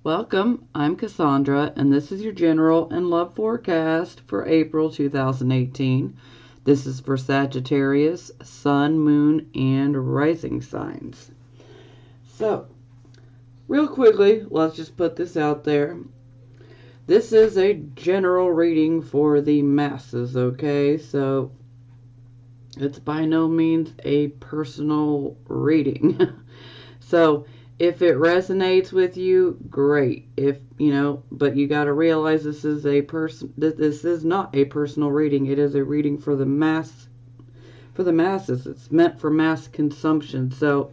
Welcome, I'm Cassandra, and this is your general and love forecast for April 2018. This is for Sagittarius, Sun, Moon, and Rising signs. So, real quickly, let's just put this out there. This is a general reading for the masses, okay? So, it's by no means a personal reading. So, if it resonates with you, great. But you got to realize this is not a personal reading. It is a reading for the masses. It's meant for mass consumption. So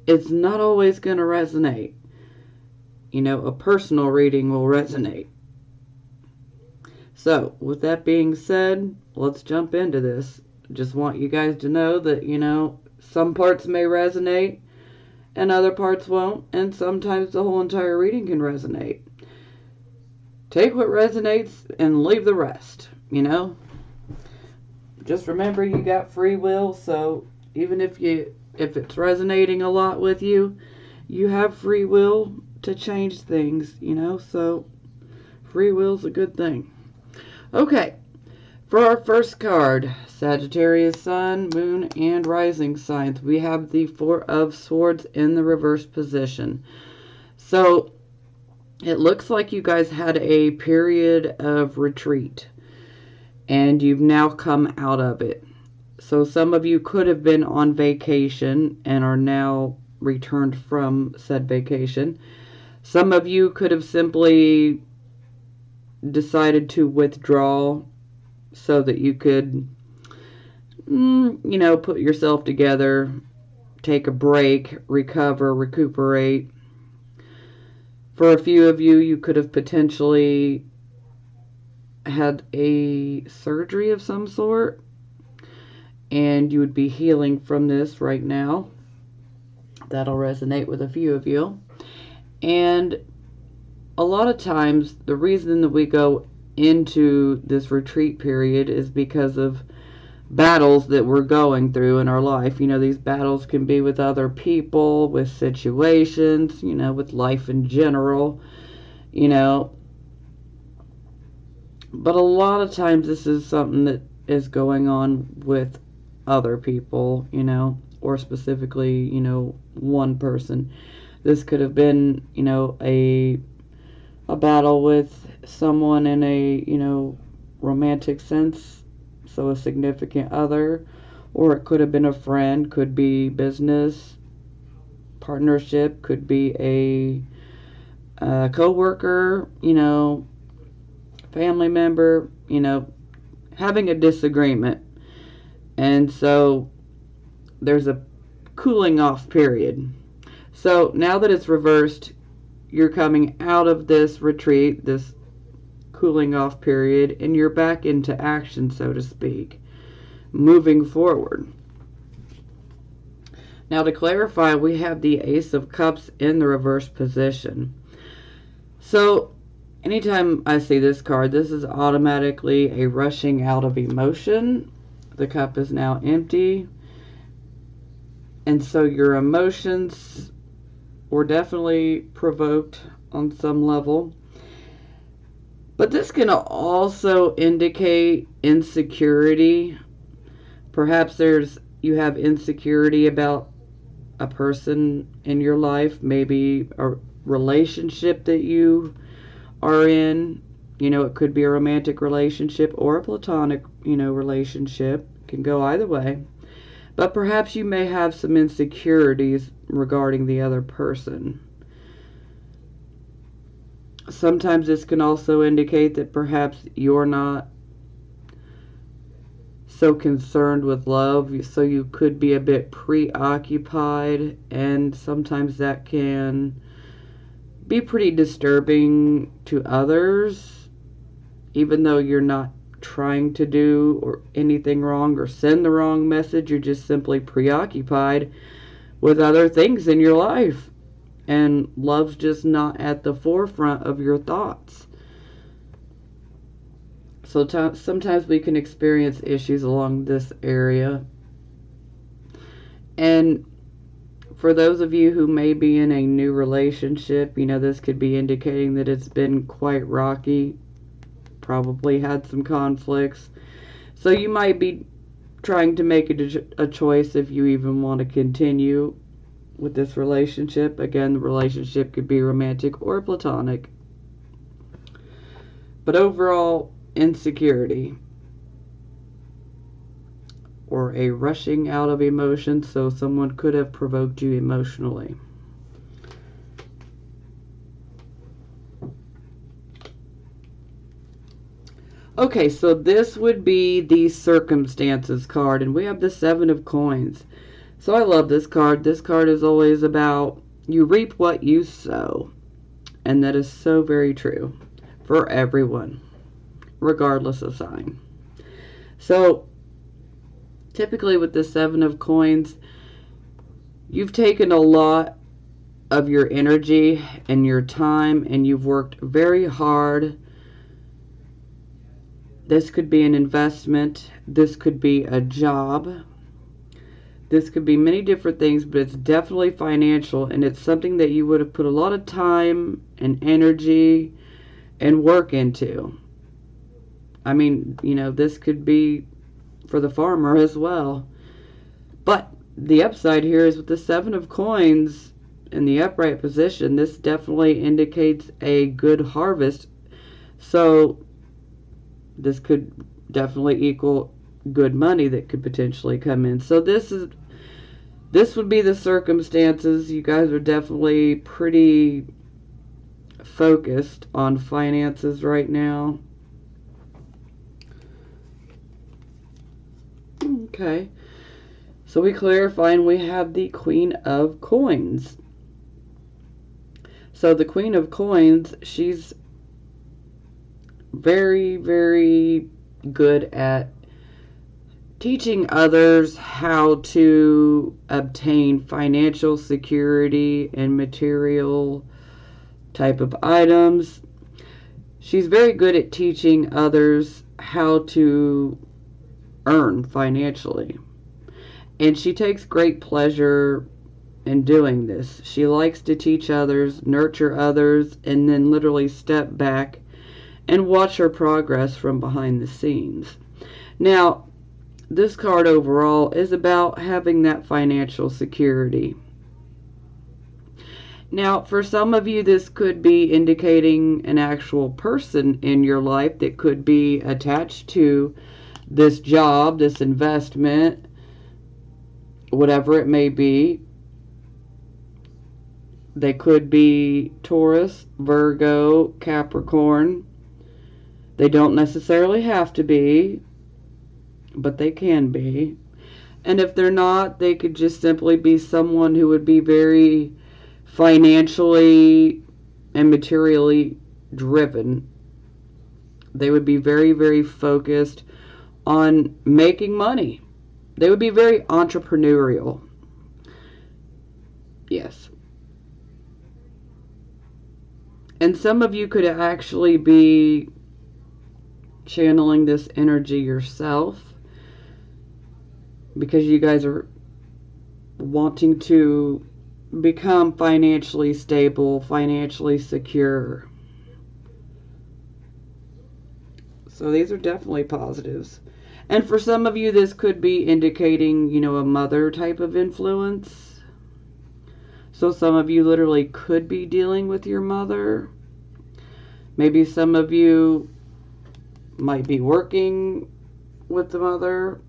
it's not always going to resonate. A personal reading will resonate. So, with that being said, let's jump into this. Just want you guys to know that, some parts may resonate and other parts won't, and sometimes the whole entire reading can resonate. Take what resonates and leave the rest, Just remember you got free will, so even if it's resonating a lot with you, you have free will to change things, so free will's a good thing. Okay, for our first card, Sagittarius, Sun, Moon, and Rising signs, we have the Four of Swords in the reverse position. So, it looks like you guys had a period of retreat, and you've now come out of it. So, some of you could have been on vacation and are now returned from said vacation. Some of you could have simply decided to withdraw so that you could, put yourself together, take a break, recover, recuperate. For a few of you, you could have potentially had a surgery of some sort, and you would be healing from this right now. That'll resonate with a few of you. And a lot of times, the reason that we go into this retreat period is because of battles that we're going through in our life. These battles can be with other people, with situations, with life in general, But a lot of times this is something that is going on with other people, or specifically, one person. This could have been, a battle with someone in a, romantic sense, so a significant other, or it could have been a friend, could be business, partnership, could be a co-worker, family member, having a disagreement. And so there's a cooling off period. So now that it's reversed, you're coming out of this retreat, this cooling off period, and you're back into action, so to speak, moving forward. Now, to clarify, we have the Ace of Cups in the reverse position. So anytime I see this card, this is automatically a rushing out of emotion. The cup is now empty, and so your emotions were definitely provoked on some level. But this can also indicate insecurity. Perhaps you have insecurity about a person in your life, maybe a relationship that you are in. It could be a romantic relationship or a platonic, relationship. It can go either way. But perhaps you may have some insecurities regarding the other person. Sometimes this can also indicate that perhaps you're not so concerned with love, so you could be a bit preoccupied, and sometimes that can be pretty disturbing to others, even though you're not trying to do or anything wrong or send the wrong message. You're just simply preoccupied with other things in your life, and love's just not at the forefront of your thoughts. So sometimes we can experience issues along this area. And For those of you who may be in a new relationship, you know, this could be indicating that it's been quite rocky, probably had some conflicts. So you might be trying to make a choice if you even want to continue with this relationship. Again, the relationship could be romantic or platonic. But overall, insecurity or a rushing out of emotion, so someone could have provoked you emotionally. Okay, so this would be the circumstances card, and we have the Seven of Coins. So I love this card. This card is always about you reap what you sow, and that is so very true for everyone, regardless of sign. So typically with the Seven of Coins, you've taken a lot of your energy and your time, and you've worked very hard. This could be an investment. This could be a job. This could be many different things, but it's definitely financial, and it's something that you would have put a lot of time and energy and work into. I mean, you know, this could be for the farmer as well. But the upside here is with the Seven of Coins in the upright position, this definitely indicates a good harvest. So this could definitely equal good money that could potentially come in. So this would be the circumstances. You guys are definitely pretty focused on finances right now. Okay. So we clarify, and we have the Queen of Coins. So the Queen of Coins, she's very, very good at teaching others how to obtain financial security and material type of items. She's very good at teaching others how to earn financially. And she takes great pleasure in doing this. She likes to teach others, nurture others, and then literally step back and watch her progress from behind the scenes. Now, this card overall is about having that financial security. Now, for some of you, this could be indicating an actual person in your life that could be attached to this job, this investment, whatever it may be. They could be Taurus, Virgo, Capricorn. They don't necessarily have to be, but they can be. And if they're not, they could just simply be someone who would be very financially and materially driven. They would be very, very focused on making money. They would be very entrepreneurial. Yes. And some of you could actually be channeling this energy yourself, because you guys are wanting to become financially stable, financially secure. So these are definitely positives. And for some of you, this could be indicating, you know, a mother type of influence. So some of you literally could be dealing with your mother. Maybe some of you might be working with the mother.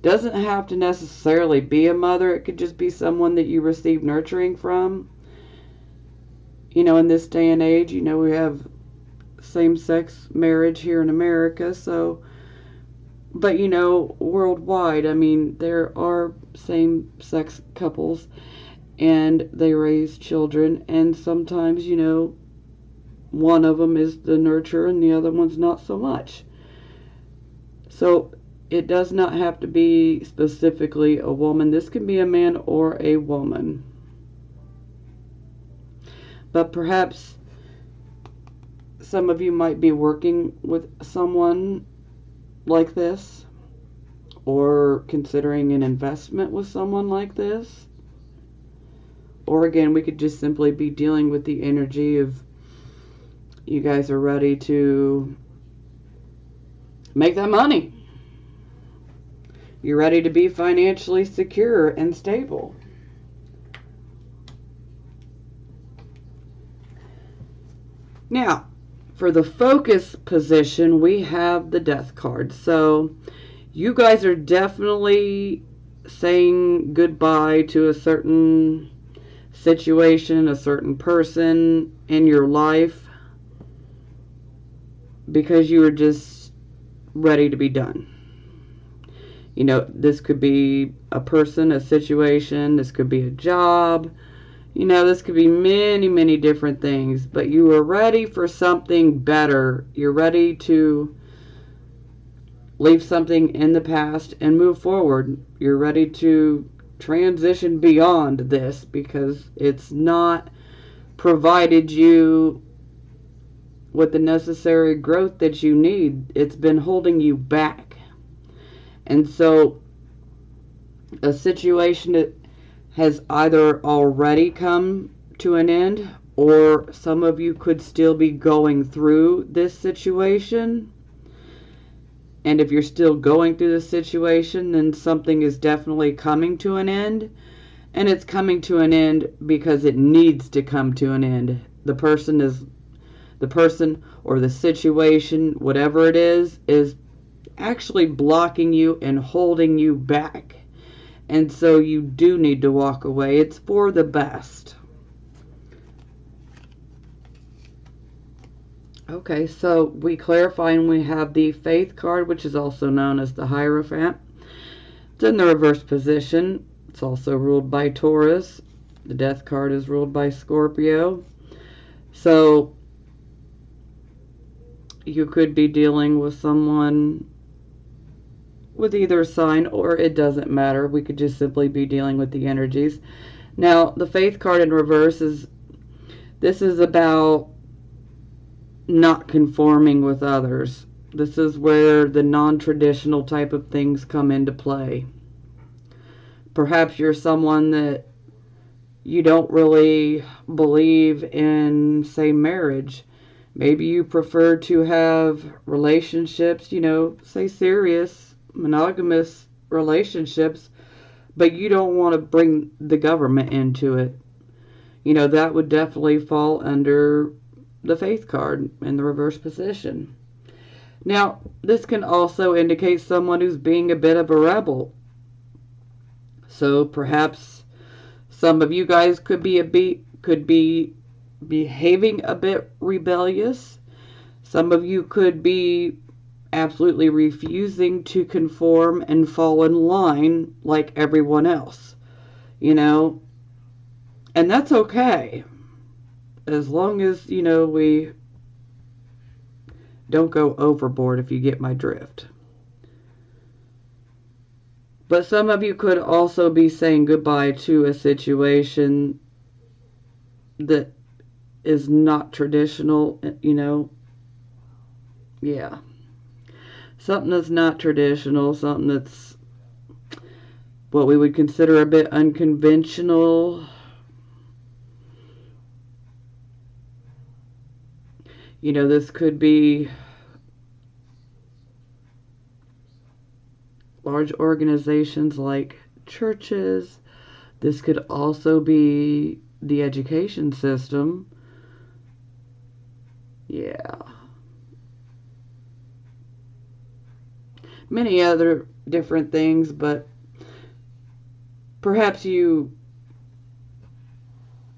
Doesn't have to necessarily be a mother. It could just be someone that you receive nurturing from. You know, in this day and age, you know, we have same-sex marriage here in America, so, but you know, worldwide, I mean, there are same-sex couples, and they raise children, and sometimes, you know, one of them is the nurturer and the other one's not so much. So it does not have to be specifically a woman. This can be a man or a woman. But perhaps some of you might be working with someone like this, or considering an investment with someone like this. Or again, we could just simply be dealing with the energy of you guys are ready to make that money. You're ready to be financially secure and stable. Now, for the focus position, we have the Death card. So, you guys are definitely saying goodbye to a certain situation, a certain person in your life, because you are just ready to be done. You know, this could be a person, a situation, this could be a job. You know, this could be many, many different things, but you are ready for something better. You're ready to leave something in the past and move forward. You're ready to transition beyond this because it's not provided you with the necessary growth that you need. It's been holding you back. And so a situation that has either already come to an end, or some of you could still be going through this situation. And if you're still going through this situation, then something is definitely coming to an end. And it's coming to an end because it needs to come to an end. The person or the situation, whatever it is actually blocking you and holding you back. And so you do need to walk away. It's for the best. Okay, so we clarify and we have the Faith card, which is also known as the Hierophant. It's in the reverse position. It's also ruled by Taurus. The Death card is ruled by Scorpio. So you could be dealing with someone with either sign, or it doesn't matter. We could just simply be dealing with the energies. Now, the Faith card in reverse is about not conforming with others. This is where the non-traditional type of things come into play. Perhaps you're someone that you don't really believe in, say, marriage. Maybe you prefer to have relationships, you know, say serious, monogamous relationships, but you don't want to bring the government into it. You know, that would definitely fall under the Faith card in the reverse position. Now, this can also indicate someone who's being a bit of a rebel. So perhaps some of you guys could be behaving a bit rebellious. Some of you could be absolutely refusing to conform and fall in line like everyone else, you know, and that's okay, as long as, you know, we don't go overboard, if you get my drift. But some of you could also be saying goodbye to a situation that is not traditional, you know. Yeah. Something that's not traditional, something that's what we would consider a bit unconventional. You know, this could be large organizations like churches. This could also be the education system. Yeah. Many other different things, but perhaps you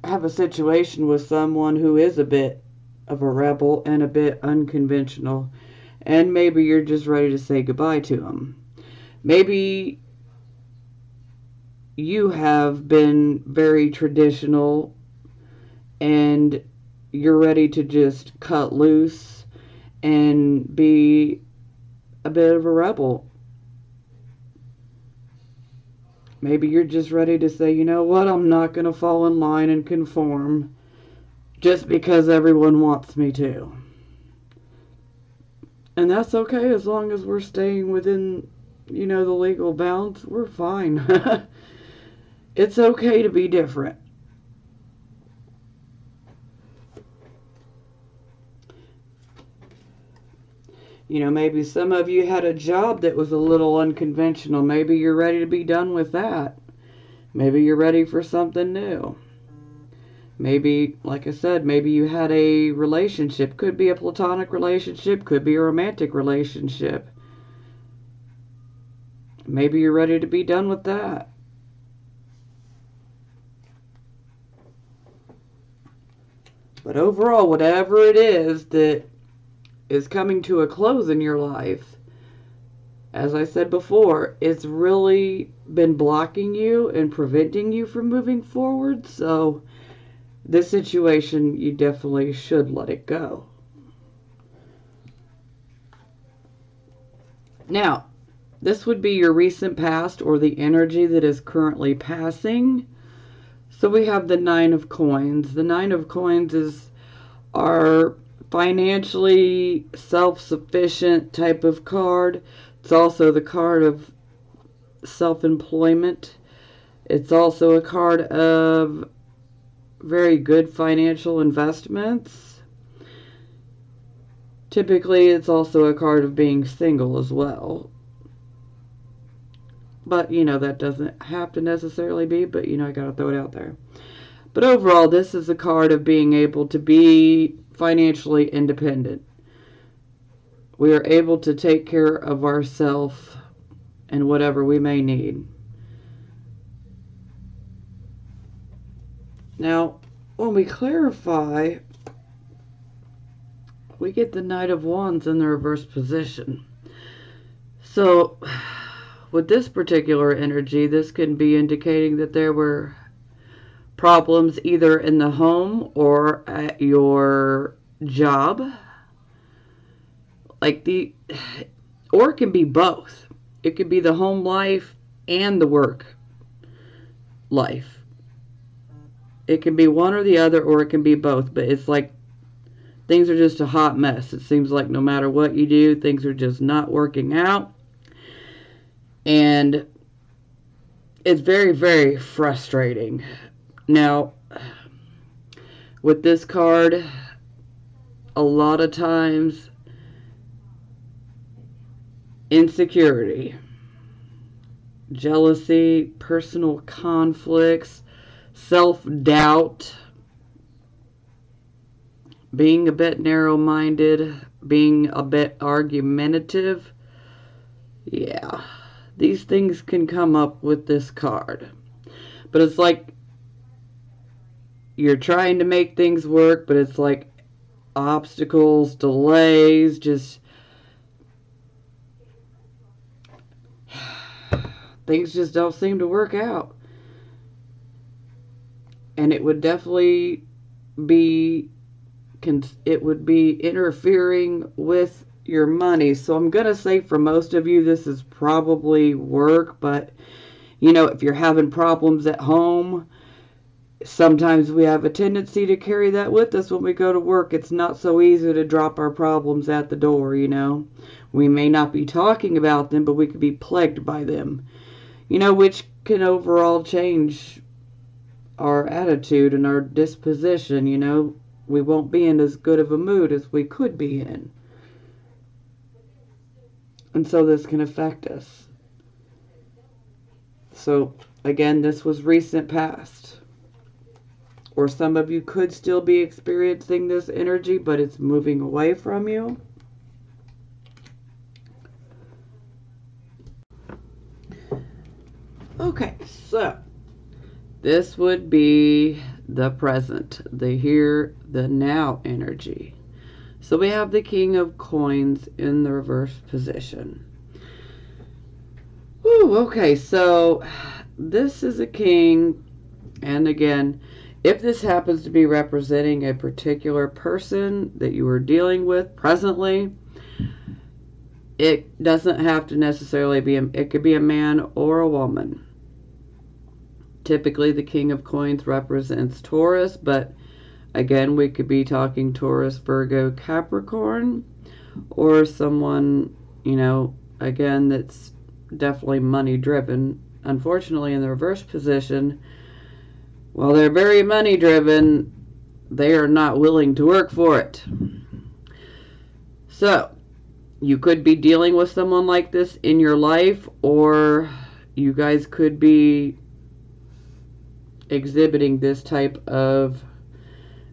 have a situation with someone who is a bit of a rebel and a bit unconventional, and maybe you're just ready to say goodbye to them. Maybe you have been very traditional and you're ready to just cut loose and be a bit of a rebel. Maybe you're just ready to say, you know what, I'm not going to fall in line and conform just because everyone wants me to. And that's okay, as long as we're staying within, you know, the legal bounds, we're fine. It's okay to be different. You know, maybe some of you had a job that was a little unconventional. Maybe you're ready to be done with that. Maybe you're ready for something new. Maybe, like I said, maybe you had a relationship. Could be a platonic relationship, could be a romantic relationship. Maybe you're ready to be done with that. But overall, whatever it is that is coming to a close in your life, as I said before, it's really been blocking you and preventing you from moving forward. So this situation, you definitely should let it go. Now, this would be your recent past or the energy that is currently passing. So we have the Nine of Coins. The Nine of Coins is our financially self-sufficient type of card. It's also the card of self-employment. It's also a card of very good financial investments. Typically, it's also a card of being single as well. But, you know, that doesn't have to necessarily be, but, you know, I gotta throw it out there. But overall, this is a card of being able to be financially independent. We are able to take care of ourselves and whatever we may need. Now, when we clarify, we get the Knight of Wands in the reverse position. So, with this particular energy, this can be indicating that there were problems either in the home or at your job. Or it can be both. It could be the home life and the work life. It can be one or the other, or it can be both. But it's like things are just a hot mess. It seems like no matter what you do, things are just not working out. And it's very, very frustrating. Now, with this card, a lot of times, insecurity, jealousy, personal conflicts, self-doubt, being a bit narrow-minded, being a bit argumentative. Yeah, these things can come up with this card. But it's like you're trying to make things work, but it's like obstacles, delays, just things just don't seem to work out. And it would definitely be interfering with your money. So I'm going to say for most of you, this is probably work. But, you know, if you're having problems at home, sometimes we have a tendency to carry that with us when we go to work. It's not so easy to drop our problems at the door, you know. We may not be talking about them, but we could be plagued by them. You know, which can overall change our attitude and our disposition, you know. We won't be in as good of a mood as we could be in. And so this can affect us. So, again, this was recent past. Or some of you could still be experiencing this energy, but it's moving away from you. Okay, so this would be the present, the here, the now energy. So we have the King of Coins in the reverse position. Ooh, okay, so this is a king, and again, if this happens to be representing a particular person that you are dealing with presently, it doesn't have to necessarily be, it could be a man or a woman. Typically, the King of Coins represents Taurus, but again, we could be talking Taurus, Virgo, Capricorn, or someone, you know, again, that's definitely money-driven. Unfortunately, in the reverse position, while they're very money-driven, they are not willing to work for it. So, You could be dealing with someone like this in your life, or you guys could be exhibiting this type of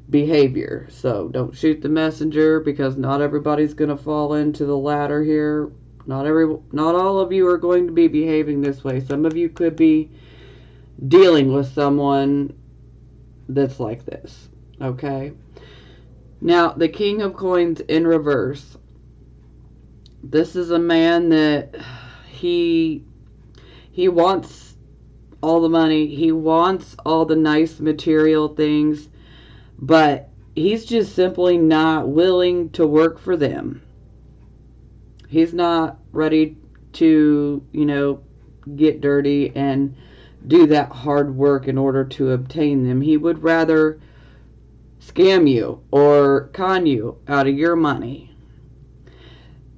behavior. So don't shoot the messenger, because not everybody's going to fall into the latter here. Not all of you are going to be behaving this way. Some of you could be dealing with someone that's like this. Okay? Now, the King of Coins in reverse. This is a man that he wants all the money. He wants all the nice material things, but he's just simply not willing to work for them. He's not ready to, get dirty and do that hard work in order to obtain them. He would rather scam you or con you out of your money.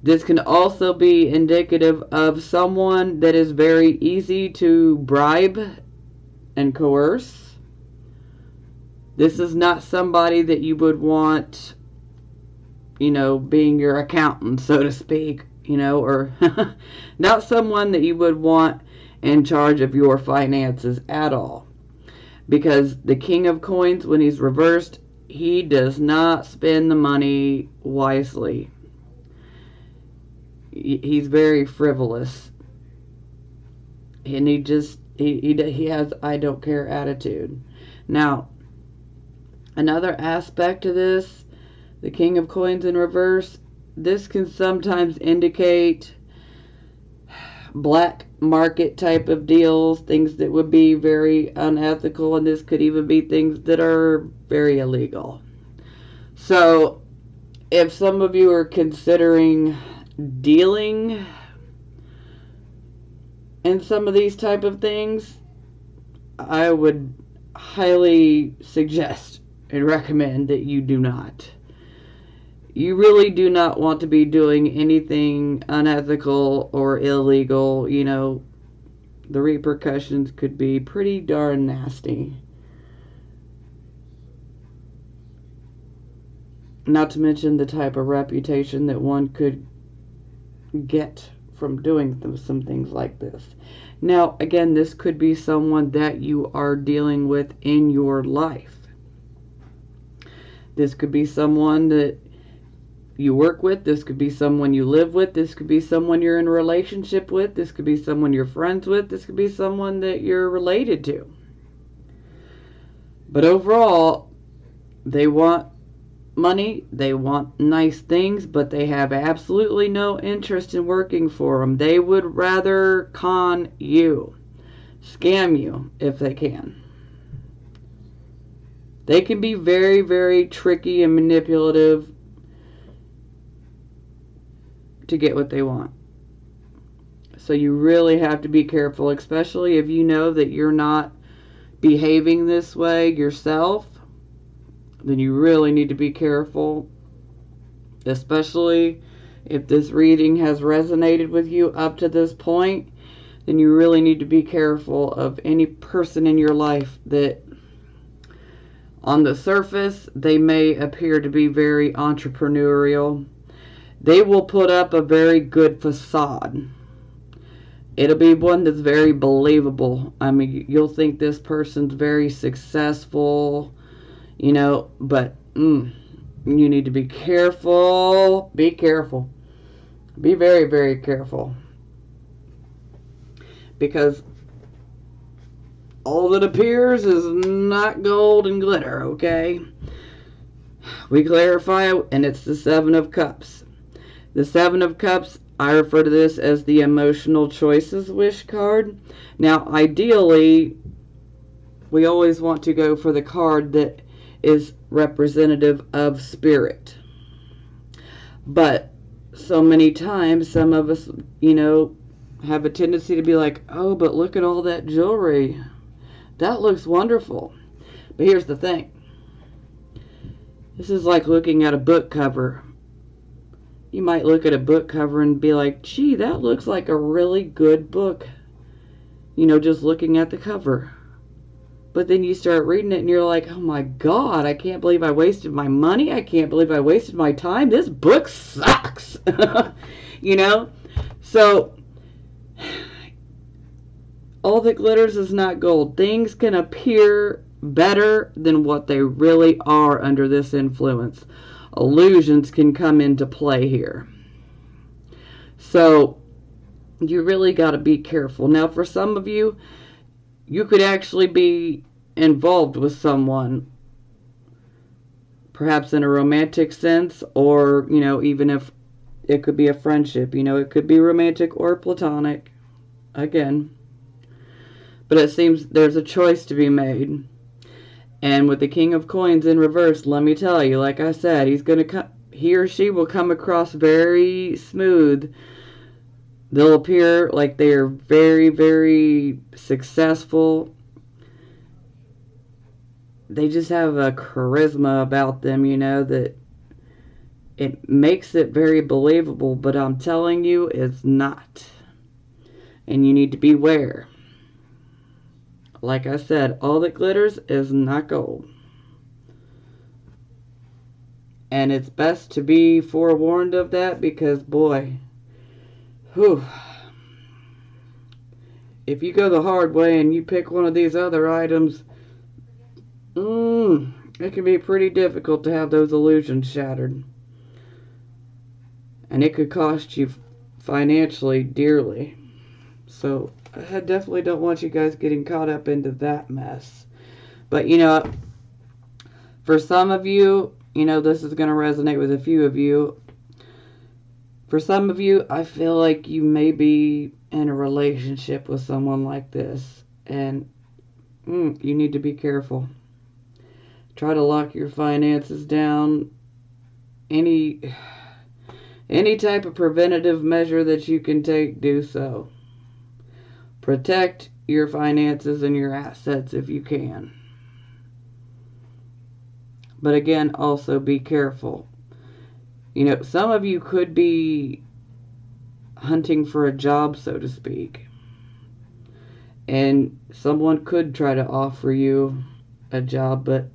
This can also be indicative of someone that is very easy to bribe and coerce. This is not somebody that you would want, being your accountant, so to speak, or not someone that you would want in charge of your finances at all. Because the King of Coins, when he's reversed, he does not spend the money wisely. He's very frivolous. And he has I don't care attitude. Now, another aspect to this, the King of Coins in reverse, this can sometimes indicate black market type of deals, things that would be very unethical, and this could even be things that are very illegal. So, if some of you are considering dealing in some of these type of things, I would highly suggest and recommend that you do not. You really do not want to be doing anything unethical or illegal. The repercussions could be pretty darn nasty. Not to mention the type of reputation that one could get from doing some things like this. Now, again, this could be someone that you are dealing with in your life. This could be someone that you work with. This could be someone you live with. This could be someone you're in a relationship with. This could be someone you're friends with. This could be someone that you're related to. But overall, they want money, they want nice things, but they have absolutely no interest in working for them. They would rather con you, scam you if they can. They can be very, very tricky and manipulative to get what they want. So you really have to be careful, especially if you know that you're not behaving this way yourself. Then you really need to be careful, especially if this reading has resonated with you up to this point. Then you really need to be careful of any person in your life that on the surface they may appear to be very entrepreneurial. They will put up a very good facade. It'll be one that's very believable. I mean, you'll think this person's very successful, but you need to be careful. Be careful. Be very, very careful. Because all that appears is not gold and glitter, okay? We clarify, and it's the Seven of Cups. The Seven of Cups, I refer to this as the emotional choices wish card. Now, ideally, we always want to go for the card that is representative of spirit. But so many times, some of us, have a tendency to be like, oh, but look at all that jewelry. That looks wonderful. But here's the thing. This is like looking at a book cover. You might look at a book cover and be like, gee, that looks like a really good book. Just looking at the cover. But then you start reading it and you're like, oh my God, I can't believe I wasted my money. I can't believe I wasted my time. This book sucks. you know? So, all that glitters is not gold. Things can appear better than what they really are under this influence. Illusions can come into play here. So, you really got to be careful. Now, for some of you, you could actually be involved with someone, perhaps in a romantic sense, or, you know, even if it could be a friendship, you know, it could be romantic or platonic, again. But it seems there's a choice to be made. And with the King of Coins in reverse, let me tell you, like I said, he or she will come across very smooth. They'll appear like they are very, very successful. They just have a charisma about them, you know, that it makes it very believable, but I'm telling you, it's not. And you need to beware. Like I said, all that glitters is not gold. And it's best to be forewarned of that because, boy, whew, if you go the hard way and you pick one of these other items, it can be pretty difficult to have those illusions shattered. And it could cost you financially dearly. So I definitely don't want you guys getting caught up into that mess. But, you know, for some of you, you know, this is going to resonate with a few of you. For some of you, I feel like you may be in a relationship with someone like this. And you need to be careful. Try to lock your finances down. Any type of preventative measure that you can take, do so. Protect your finances and your assets if you can. But again, also be careful. You know, some of you could be hunting for a job, so to speak. And someone could try to offer you a job, but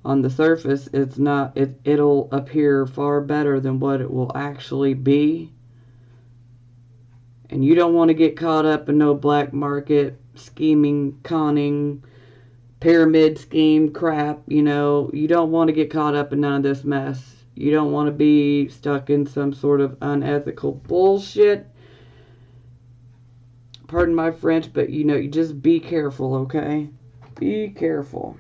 on the surface, it's not. It'll appear far better than what it will actually be. And you don't want to get caught up in no black market scheming, conning, pyramid scheme crap, you know. You don't want to get caught up in none of this mess. You don't want to be stuck in some sort of unethical bullshit. Pardon my French, but you know, you just be careful, okay? Be careful.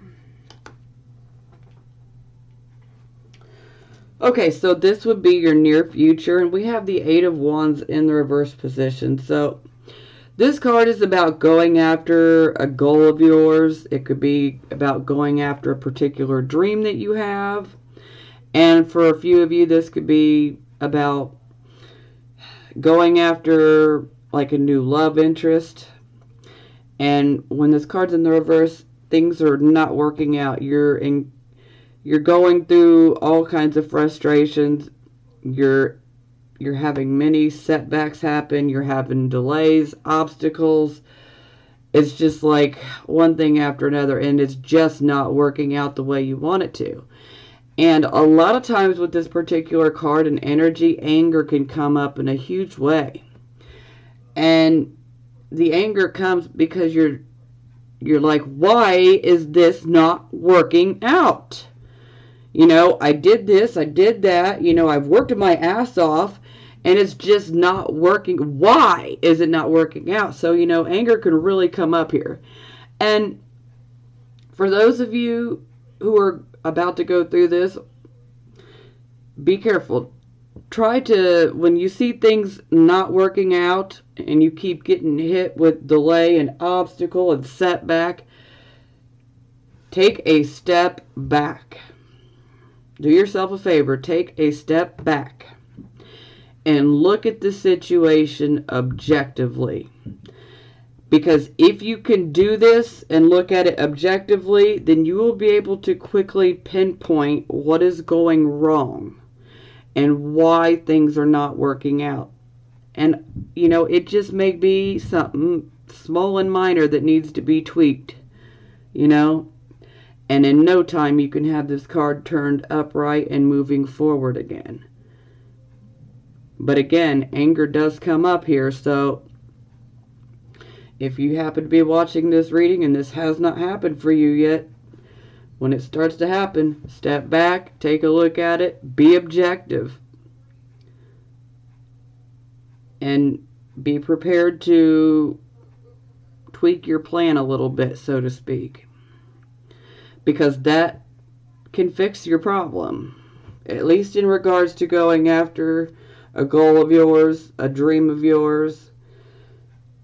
Okay, so this would be your near future, and we have the Eight of Wands in the reverse position. So this card is about going after a goal of yours. It could be about going after a particular dream that you have. And for a few of you, this could be about going after like a new love interest. And when this card's in the reverse, things are not working out. You're going through all kinds of frustrations. You're having many setbacks happen. You're having delays, obstacles. It's just like one thing after another, and it's just not working out the way you want it to. And a lot of times with this particular card and energy, anger can come up in a huge way. And the anger comes because you're like, why is this not working out? You know, I did this, I did that, you know, I've worked my ass off, and it's just not working. Why is it not working out? So, you know, anger can really come up here. And for those of you who are about to go through this, be careful. Try to, when you see things not working out, and you keep getting hit with delay and obstacle and setback, take a step back. Do yourself a favor, take a step back and look at the situation objectively. Because if you can do this and look at it objectively, then you will be able to quickly pinpoint what is going wrong and why things are not working out. And, you know, it just may be something small and minor that needs to be tweaked, you know. And in no time, you can have this card turned upright and moving forward again. But again, anger does come up here, so if you happen to be watching this reading and this has not happened for you yet, when it starts to happen, step back, take a look at it, be objective, and be prepared to tweak your plan a little bit, so to speak, because that can fix your problem, at least in regards to going after a goal of yours, a dream of yours,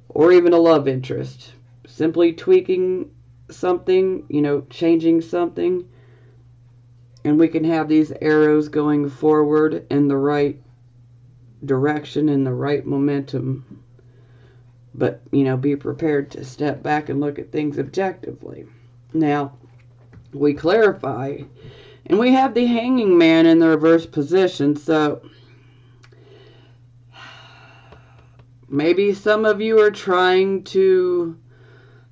or even a love interest. Simply tweaking something, changing something, and we can have these arrows going forward in the right direction, in the right momentum. But, be prepared to step back and look at things objectively. Now, we clarify, and we have the Hanging Man in the reverse position, so maybe some of you are trying to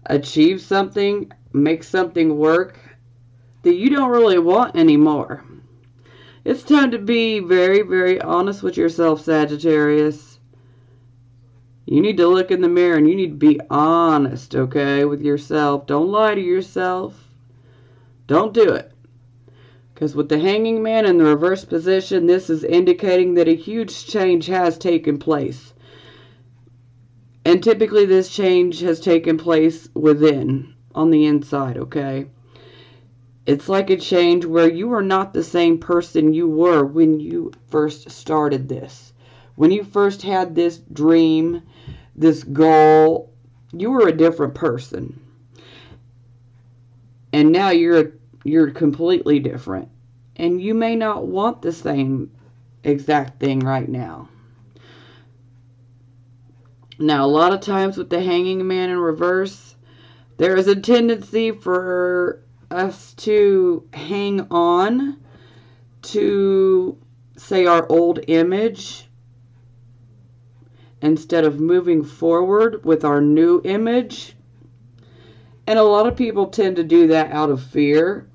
achieve something, make something work that you don't really want anymore. It's time to be very, very honest with yourself, Sagittarius. You need to look in the mirror and you need to be honest, okay, with yourself. Don't lie to yourself. Don't do it. Because with the Hanging Man in the reverse position, this is indicating that a huge change has taken place. And typically this change has taken place within, on the inside, okay? It's like a change where you are not the same person you were when you first started this. When you first had this dream, this goal, you were a different person. And now you're completely different. And you may not want the same exact thing right now. Now, a lot of times with the Hanging Man in reverse, there is a tendency for us to hang on to, say, our old image instead of moving forward with our new image. And a lot of people tend to do that out of fear.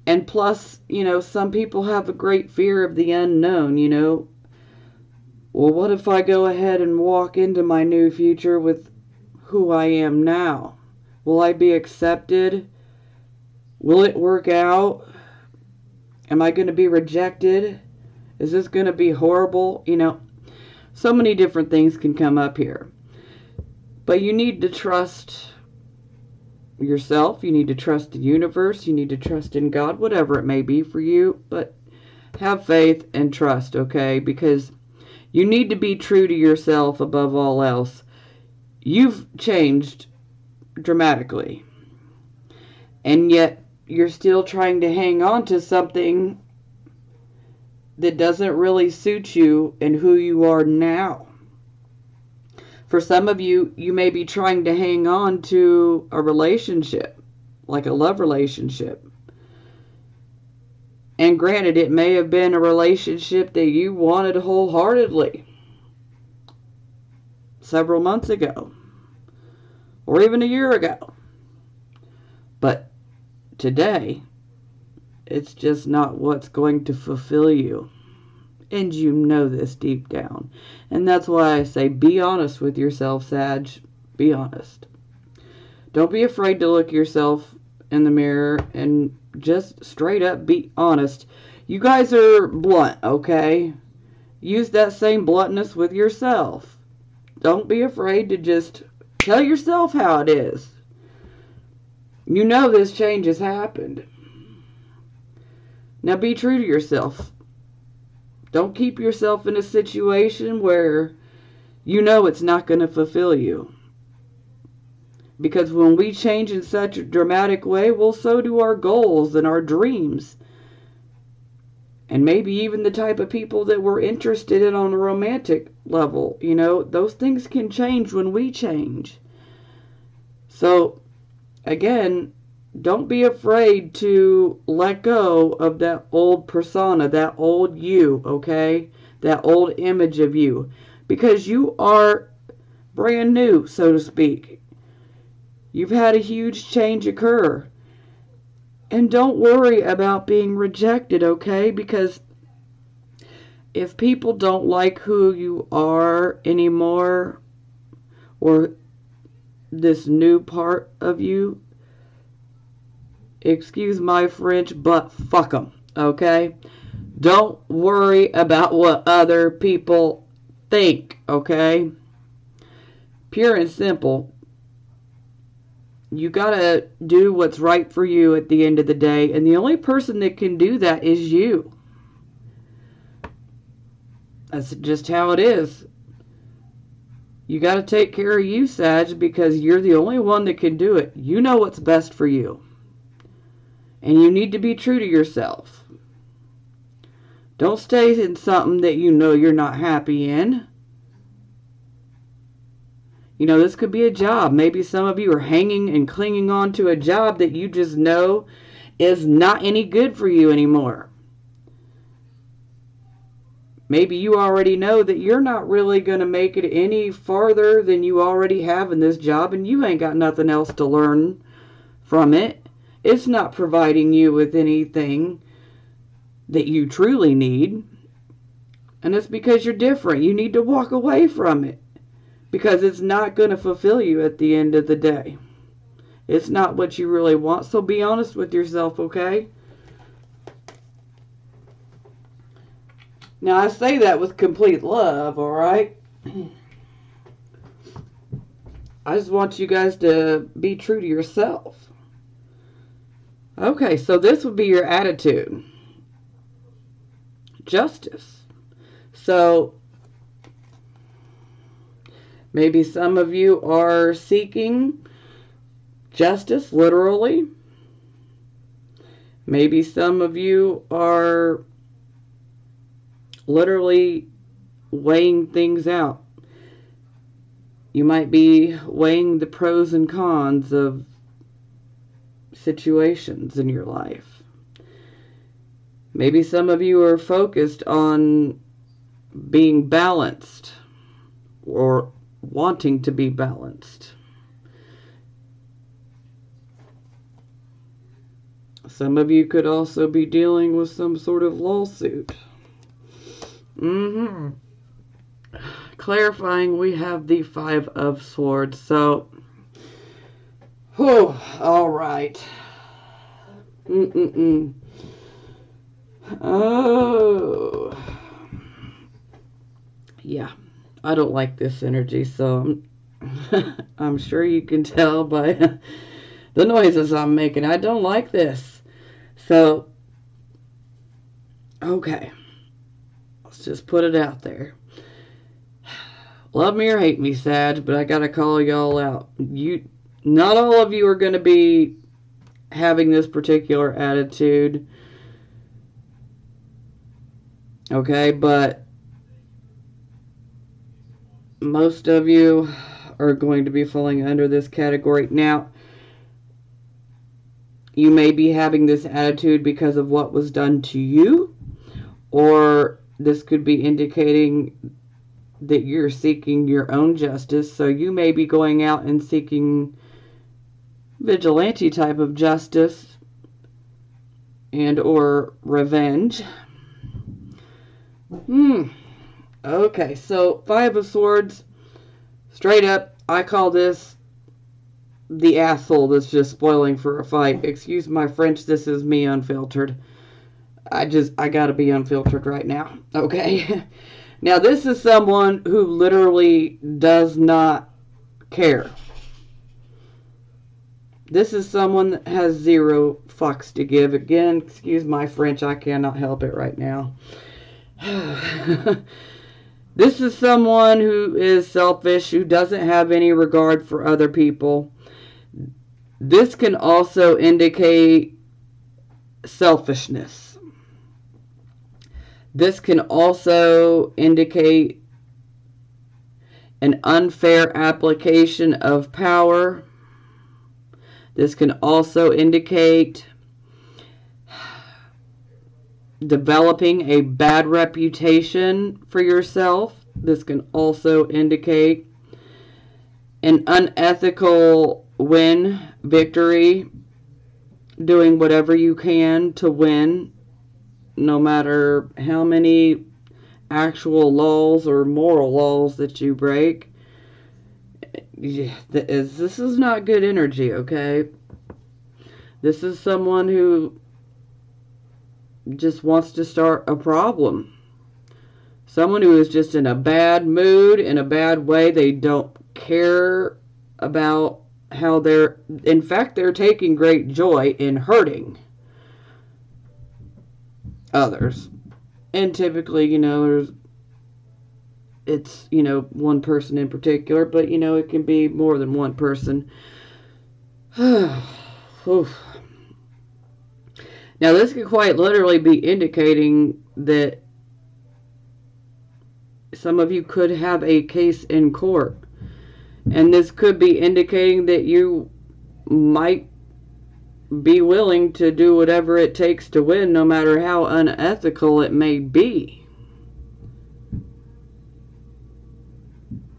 And plus, some people have a great fear of the unknown, Well, what if I go ahead and walk into my new future with who I am now? Will I be accepted? Will it work out? Am I going to be rejected? Is this going to be horrible? So many different things can come up here. But you need to trust yourself. You need to trust the universe. You need to trust in God, whatever it may be for you. But have faith and trust, okay? Because you need to be true to yourself above all else. You've changed dramatically. And yet you're still trying to hang on to something that doesn't really suit you and who you are now. For some of you, you may be trying to hang on to a relationship, like a love relationship. And granted, it may have been a relationship that you wanted wholeheartedly several months ago, or even a year ago. But today, it's just not what's going to fulfill you. And you know this deep down. And that's why I say be honest with yourself, Sag. Be honest. Don't be afraid to look yourself in the mirror and just straight up be honest. You guys are blunt, okay? Use that same bluntness with yourself. Don't be afraid to just tell yourself how it is. You know this change has happened. Now be true to yourself. Don't keep yourself in a situation where you know it's not going to fulfill you. Because when we change in such a dramatic way, well, so do our goals and our dreams. And maybe even the type of people that we're interested in on a romantic level. Those things can change when we change. So, again, don't be afraid to let go of that old persona, that old you, okay? That old image of you. Because you are brand new, so to speak. You've had a huge change occur. And don't worry about being rejected, okay? Because if people don't like who you are anymore, or this new part of you, excuse my French, but fuck them, okay? Don't worry about what other people think, okay? Pure and simple. You gotta do what's right for you at the end of the day, and the only person that can do that is you. That's just how it is. You gotta take care of you, Sag, because you're the only one that can do it. You know what's best for you. And you need to be true to yourself. Don't stay in something that you know you're not happy in. You know, this could be a job. Maybe some of you are hanging and clinging on to a job that you just know is not any good for you anymore. Maybe you already know that you're not really going to make it any farther than you already have in this job, and you ain't got nothing else to learn from it. It's not providing you with anything that you truly need. And it's because you're different. You need to walk away from it, because it's not going to fulfill you at the end of the day. It's not what you really want. So be honest with yourself, okay? Now, I say that with complete love, alright? I just want you guys to be true to yourself. Okay, so this would be your attitude. Justice. So, maybe some of you are seeking justice, literally. Maybe some of you are literally weighing things out. You might be weighing the pros and cons of situations in your life. Maybe some of you are focused on being balanced or wanting to be balanced. Some of you could also be dealing with some sort of lawsuit. Clarifying, we have the Five of Swords. So, all right. Oh, yeah. I don't like this energy, so I'm sure you can tell by the noises I'm making. I don't like this. So, okay. Let's just put it out there. Love me or hate me, Sag, but I gotta call y'all out. Not all of you are going to be having this particular attitude. Okay, but most of you are going to be falling under this category. Now, you may be having this attitude because of what was done to you, or this could be indicating that you're seeking your own justice. So you may be going out and seeking vigilante type of justice and or revenge. Okay, so Five of Swords, straight up, I call this the asshole that's just spoiling for a fight. Excuse my French, this is me unfiltered. I gotta be unfiltered right now, okay? Now, this is someone who literally does not care. This is someone that has zero fucks to give. Again, excuse my French, I cannot help it right now. This is someone who is selfish, who doesn't have any regard for other people. This can also indicate selfishness. This can also indicate an unfair application of power. This can also indicate developing a bad reputation for yourself. This can also indicate an unethical win, victory, doing whatever you can to win, no matter how many actual laws or moral laws that you break. This is not good energy, okay? This is someone who just wants to start a problem. Someone who is just in a bad mood, in a bad way. They don't care about how they're... In fact, they're taking great joy in hurting others. And typically, it's, one person in particular, but, it can be more than one person. Oof. Now, this could quite literally be indicating that some of you could have a case in court. And this could be indicating that you might be willing to do whatever it takes to win, no matter how unethical it may be.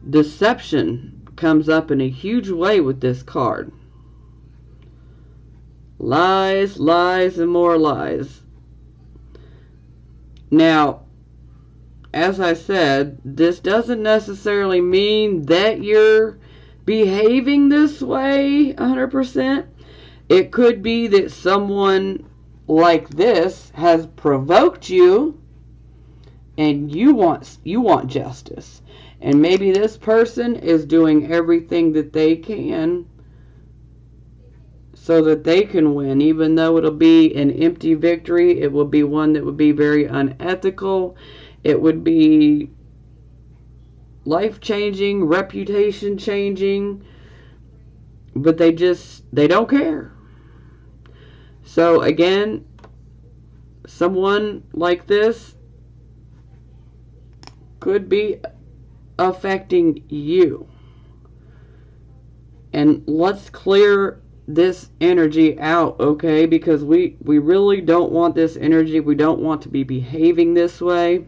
Deception comes up in a huge way with this card. Lies, lies, and more lies. Now, as I said, this doesn't necessarily mean that you're behaving this way 100%. It could be that someone like this has provoked you and you want justice. And maybe this person is doing everything that they can so that they can win. Even though it'll be an empty victory, it will be one that would be very unethical. It would be life-changing, reputation-changing, but they don't care. So again, someone like this could be affecting you. And let's clear this energy out, okay? Because we really don't want this energy. We don't want to be behaving this way.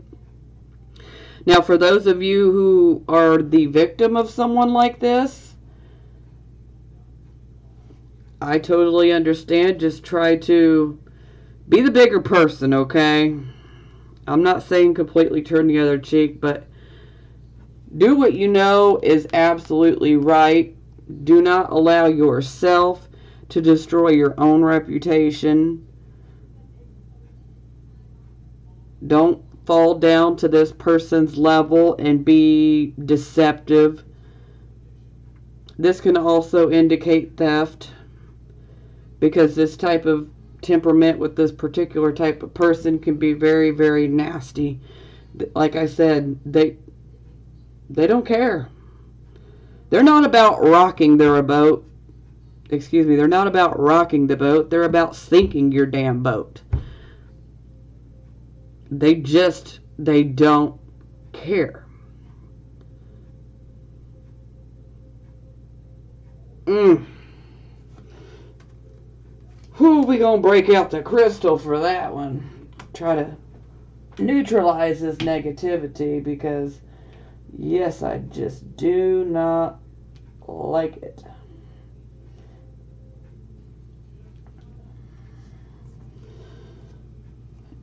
Now, for those of you who are the victim of someone like this, I totally understand. Just try to be the bigger person, okay? I'm not saying completely turn the other cheek, but do what you know is absolutely right. Do not allow yourself to destroy your own reputation. Don't fall down to this person's level and be deceptive. This can also indicate theft, because this type of temperament with this particular type of person can be very, very nasty. Like I said, they don't care. They're not about rocking their boat. Excuse me, they're not about rocking the boat. They're about sinking your damn boat. They don't care. Who we gonna break out the crystal for that one? Try to neutralize this negativity, because yes, I just do not like it.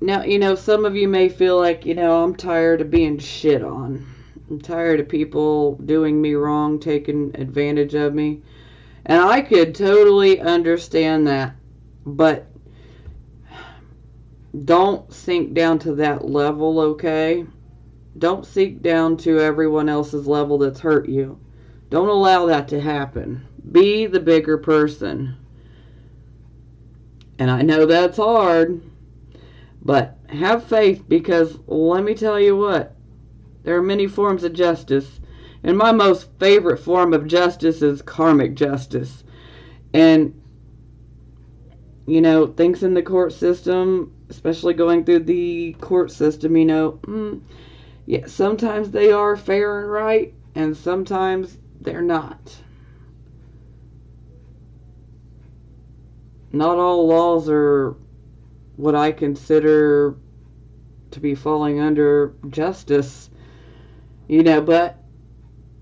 Now, some of you may feel like, I'm tired of being shit on. I'm tired of people doing me wrong, taking advantage of me. And I could totally understand that. But don't sink down to that level, okay? Don't sink down to everyone else's level that's hurt you. Don't allow that to happen. Be the bigger person. And I know that's hard. But have faith, because let me tell you what, there are many forms of justice. And my most favorite form of justice is karmic justice. And, things in the court system, especially going through the court system, yeah, sometimes they are fair and right, and sometimes they're not. Not all laws are what I consider to be falling under justice, but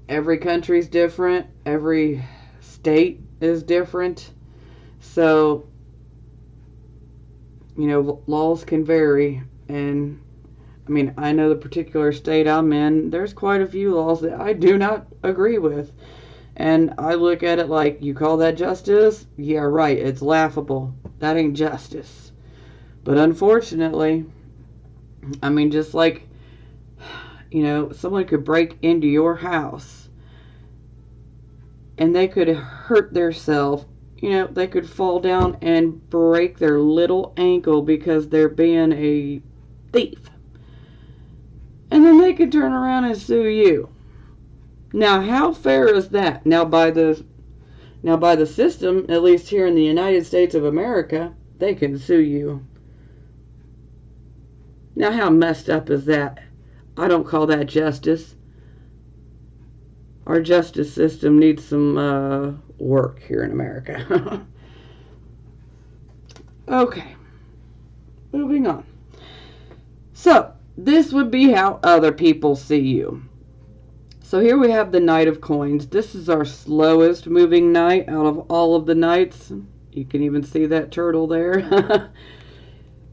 every country's different, every state is different, so, laws can vary, and I mean, I know the particular state I'm in, there's quite a few laws that I do not agree with. And I look at it like, you call that justice? Yeah, right, it's laughable. That ain't justice. But unfortunately, I mean, just like, you know, someone could break into your house and they could hurt themselves. You know, they could fall down and break their little ankle because they're being a thief. And then they could turn around and sue you. Now, how fair is that? Now, by the system, at least here in the United States of America, they can sue you. Now, how messed up is that? I don't call that justice. Our justice system needs some work here in America. Okay, moving on. So, this would be how other people see you. So here we have the Knight of Coins. This is our slowest moving knight out of all of the knights. You can even see that turtle there.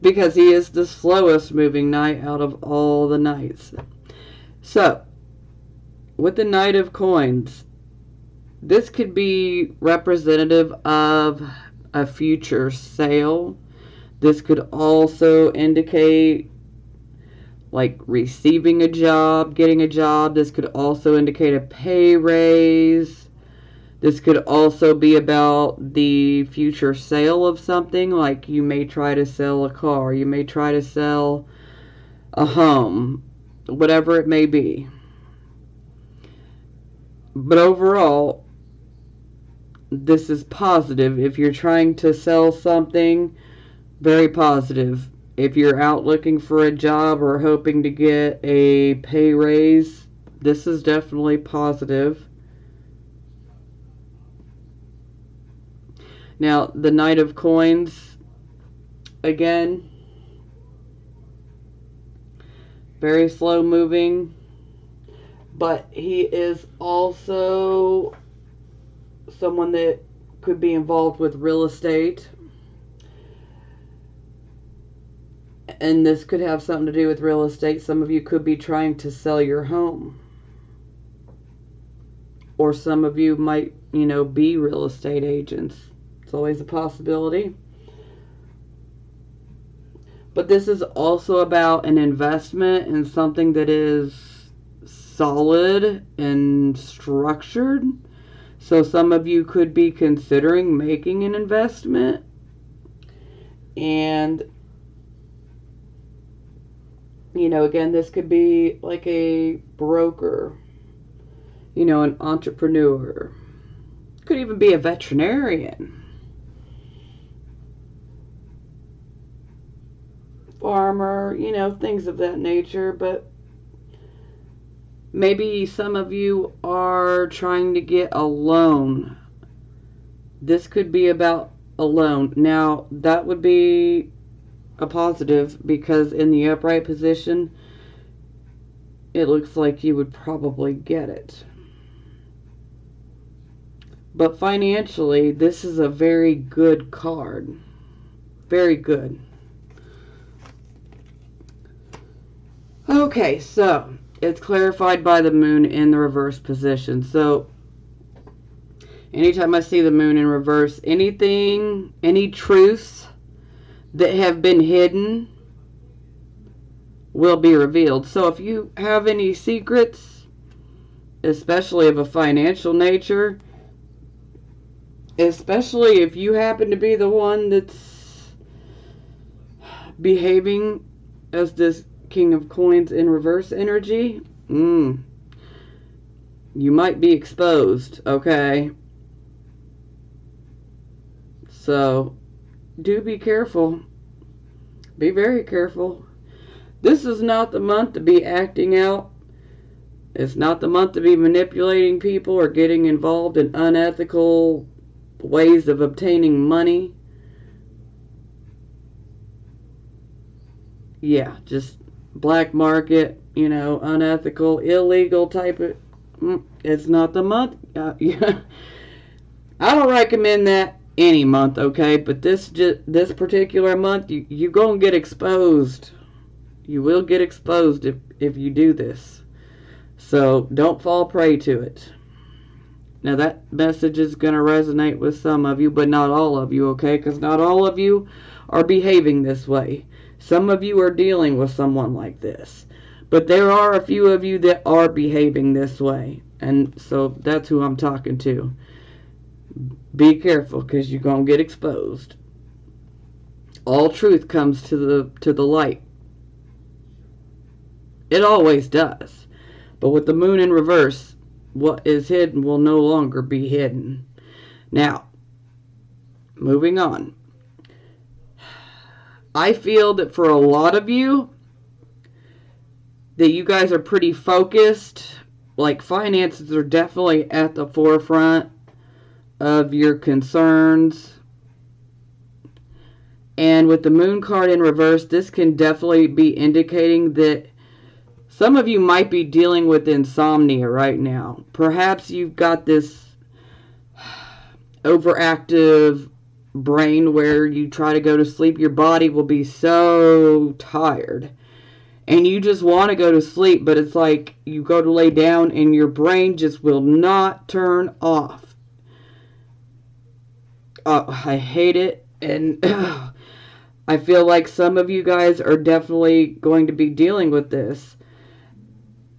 Because he is the slowest moving knight out of all the knights. So, with the Knight of Coins, this could be representative of a future sale. This could also indicate like receiving a job, getting a job. This could also indicate a pay raise. This could also be about the future sale of something, like you may try to sell a car, you may try to sell a home, whatever it may be. But overall, this is positive. If you're trying to sell something, very positive. If you're out looking for a job or hoping to get a pay raise, this is definitely positive. Now, the Knight of Coins, again, very slow moving, but he is also someone that could be involved with real estate. And this could have something to do with real estate. Some of you could be trying to sell your home. Or some of you might, you know, be real estate agents. It's always a possibility. But this is also about an investment in something that is solid and structured. So some of you could be considering making an investment. And you know, again, this could be like a broker, you know, an entrepreneur. Could even be a veterinarian, farmer, you know, things of that nature. But maybe some of you are trying to get a loan. This could be about a loan. Now, that would be a positive, because in the upright position, it looks like you would probably get it. But financially, this is a very good card. Very good. Okay, so it's clarified by the moon in the reverse position. So anytime I see the moon in reverse, anything, any truths that have been hidden will be revealed. So if you have any secrets, especially of a financial nature, especially if you happen to be the one that's behaving as this King of Coins in reverse energy, you might be exposed, okay? So do be careful. Be very careful. This is not the month to be acting out. It's not the month to be manipulating people or getting involved in unethical ways of obtaining money. Yeah, just black market, you know, unethical, illegal type of... It's not the month. Yeah. I don't recommend that any month, okay? But this particular month, you gonna get exposed. You will get exposed if you do this. So don't fall prey to it. Now that message is going to resonate with some of you, but not all of you, okay? Because not all of you are behaving this way. Some of you are dealing with someone like this. But there are a few of you that are behaving this way. And so that's who I'm talking to. Be careful, because you're going to get exposed. All truth comes to the light. It always does. But with the moon in reverse, what is hidden will no longer be hidden. Now, moving on. I feel that for a lot of you, that you guys are pretty focused. Like, finances are definitely at the forefront of your concerns. And with the moon card in reverse, this can definitely be indicating that some of you might be dealing with insomnia right now. Perhaps you've got this overactive brain where you try to go to sleep. Your body will be so tired. And you just want to go to sleep, but it's like you go to lay down and your brain just will not turn off. I hate it. And I feel like some of you guys are definitely going to be dealing with this.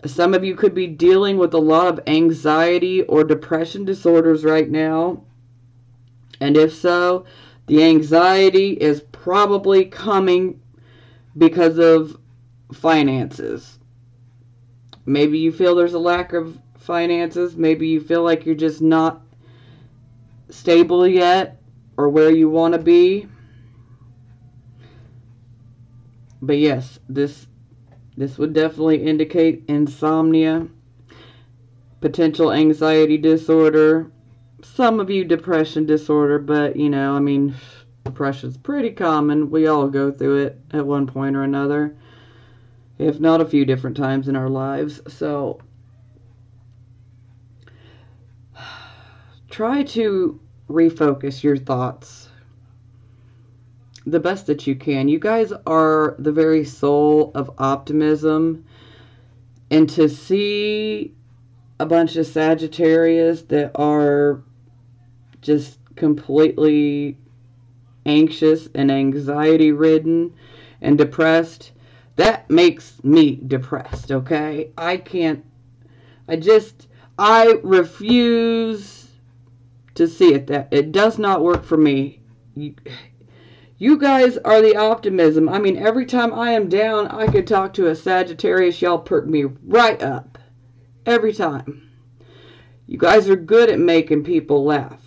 Some of you could be dealing with a lot of anxiety or depression disorders right now. And if so, the anxiety is probably coming because of finances. Maybe you feel there's a lack of finances. Maybe you feel like you're just not stable yet or where you want to be. But yes, this would definitely indicate insomnia, potential anxiety disorder, some of you depression disorder, but you know, I mean, depression's pretty common. We all go through it at one point or another, if not a few different times in our lives. So try to refocus your thoughts the best that you can. You guys are the very soul of optimism, and to see a bunch of Sagittarius that are just completely anxious and anxiety ridden and depressed, that makes me depressed, okay? I refuse to see it. That it does not work for me. You guys are the optimism. I mean, every time I am down, I could talk to a Sagittarius. Y'all perk me right up. Every time. You guys are good at making people laugh.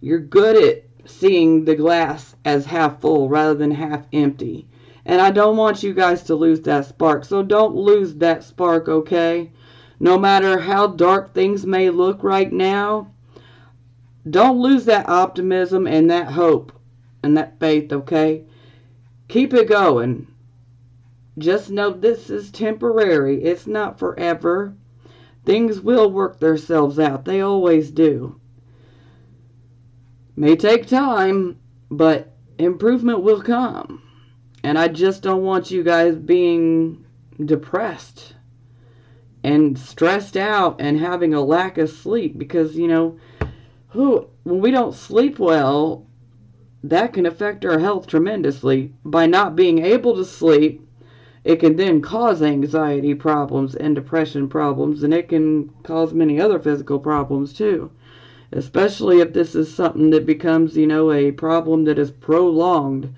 You're good at seeing the glass as half full rather than half empty. And I don't want you guys to lose that spark. So don't lose that spark, okay? No matter how dark things may look right now, don't lose that optimism and that hope and that faith, okay? Keep it going. Just know this is temporary. It's not forever. Things will work themselves out. They always do. May take time, but improvement will come. And I just don't want you guys being depressed and stressed out and having a lack of sleep, because, you know, when we don't sleep well, that can affect our health tremendously. By not being able to sleep, it can then cause anxiety problems and depression problems, and it can cause many other physical problems too. Especially if this is something that becomes, you know, a problem that is prolonged.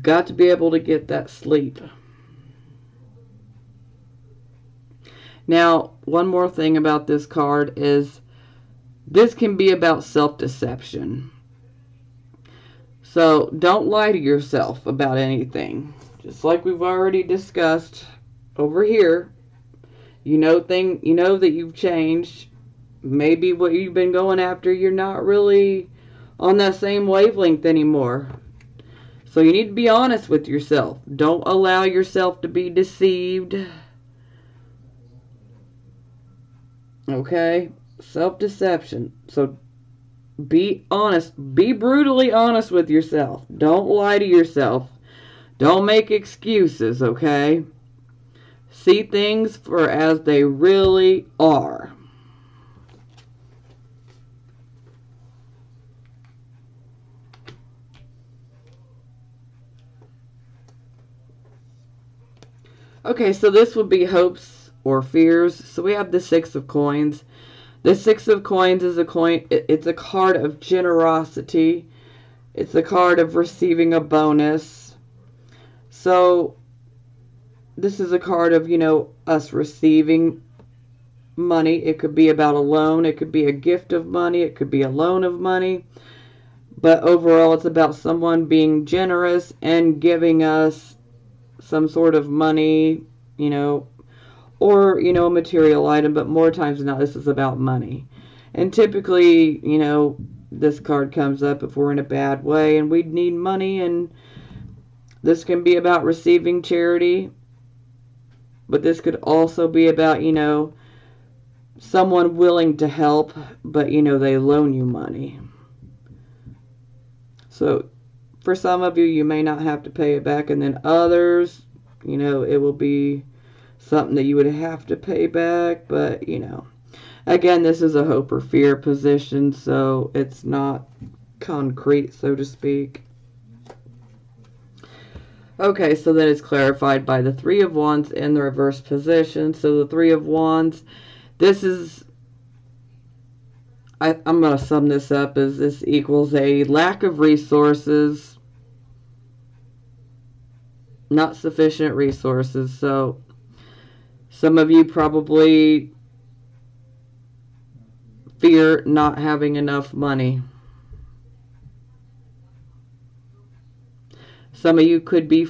Got to be able to get that sleep. Now, one more thing about this card is this can be about self-deception. So don't lie to yourself about anything. Just like we've already discussed over here. You know that you've changed. Maybe what you've been going after, you're not really on that same wavelength anymore. So you need to be honest with yourself. Don't allow yourself to be deceived. Okay? Self-deception. So be honest. Be brutally honest with yourself. Don't lie to yourself. Don't make excuses, okay? See things for as they really are. Okay, so this would be hopes or fears. So we have the Six of Coins. The Six of Coins is a coin. It's a card of generosity. It's a card of receiving a bonus. So this is a card of, us receiving money. It could be about a loan. It could be a gift of money. It could be a loan of money. But overall, it's about someone being generous and giving us some sort of money, or, a material item. But more times than not, this is about money. And typically, this card comes up if we're in a bad way and we need money. And this can be about receiving charity. But this could also be about, someone willing to help, but, they loan you money. So for some of you, you may not have to pay it back. And then others, it will be something that you would have to pay back. But, again, this is a hope or fear position, so it's not concrete, so to speak. Okay, so then it's clarified by the Three of Wands in the reverse position. So the Three of Wands, this is, I'm going to sum this up as this equals a lack of resources, not sufficient resources. So some of you probably fear not having enough money. Some of you could be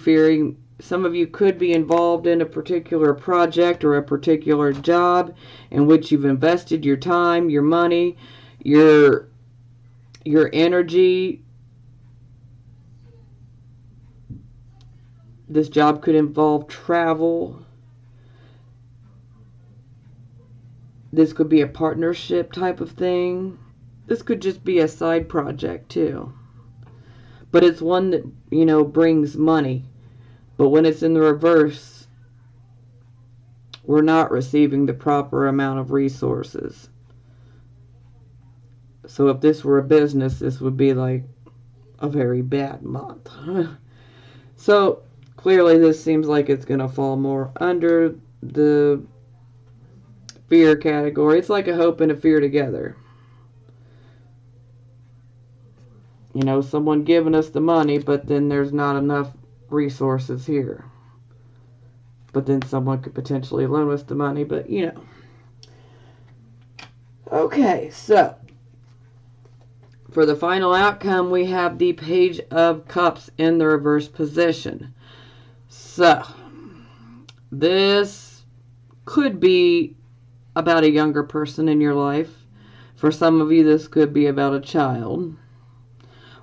involved in a particular project or a particular job in which you've invested your time, your money, your energy. This job could involve travel. This could be a partnership type of thing. This could just be a side project too. But it's one that, brings money. But when it's in the reverse, we're not receiving the proper amount of resources. So if this were a business, this would be like a very bad month. So clearly this seems like it's going to fall more under the fear category. It's like a hope and a fear together. Someone giving us the money, but then there's not enough resources here. But then someone could potentially loan us the money, but Okay, so for the final outcome, we have the Page of Cups in the reverse position. So this could be about a younger person in your life. For some of you, this could be about a child.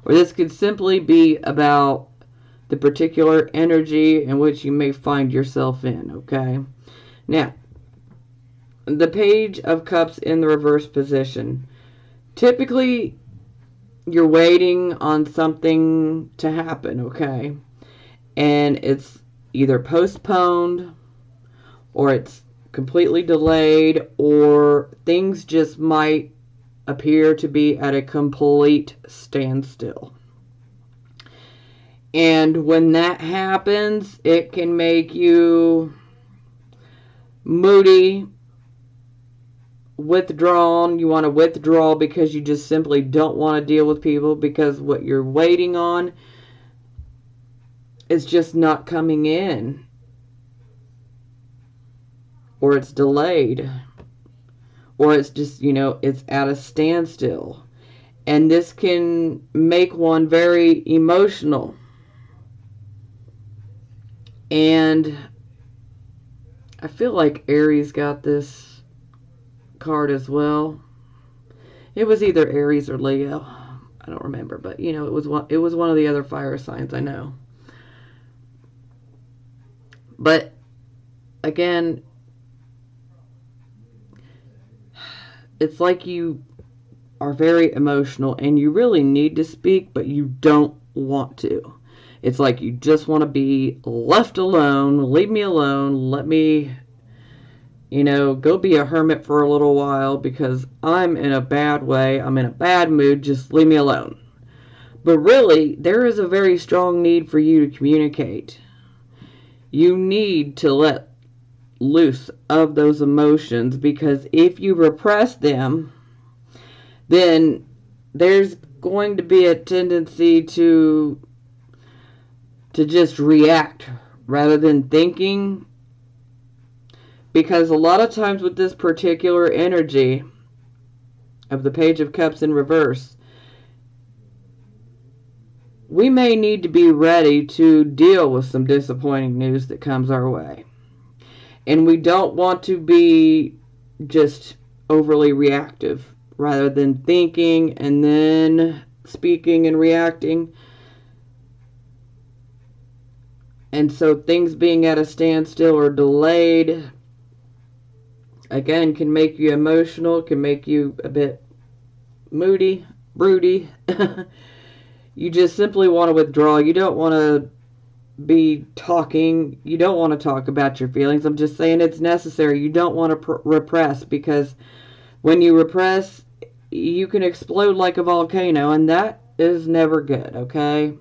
Or this could simply be about the particular energy in which you may find yourself in, okay? Now, the Page of Cups in the reverse position. Typically, you're waiting on something to happen, okay? And it's either postponed, or it's completely delayed, or things just might appear to be at a complete standstill. And when that happens, it can make you moody, withdrawn. You want to withdraw because you just simply don't want to deal with people because what you're waiting on is just not coming in, or it's delayed, or it's just, it's at a standstill. And this can make one very emotional. And I feel like Aries got this card as well. It was either Aries or Leo. I don't remember, but it was one of the other fire signs, I know. But again, it's like you are very emotional and you really need to speak, but you don't want to. It's like you just want to be left alone. Leave me alone. Let me, go be a hermit for a little while because I'm in a bad way. I'm in a bad mood. Just leave me alone. But really, there is a very strong need for you to communicate. You need to let loose of those emotions, because if you repress them, then there's going to be a tendency to just react rather than thinking. Because a lot of times with this particular energy of the Page of Cups in reverse, we may need to be ready to deal with some disappointing news that comes our way. And we don't want to be just overly reactive rather than thinking and then speaking and reacting. And so things being at a standstill or delayed, again, can make you emotional, can make you a bit moody, broody. You just simply want to withdraw. You don't want to be talking. You don't want to talk about your feelings. I'm just saying it's necessary. You don't want to repress, because when you repress, you can explode like a volcano, and that is never good, okay?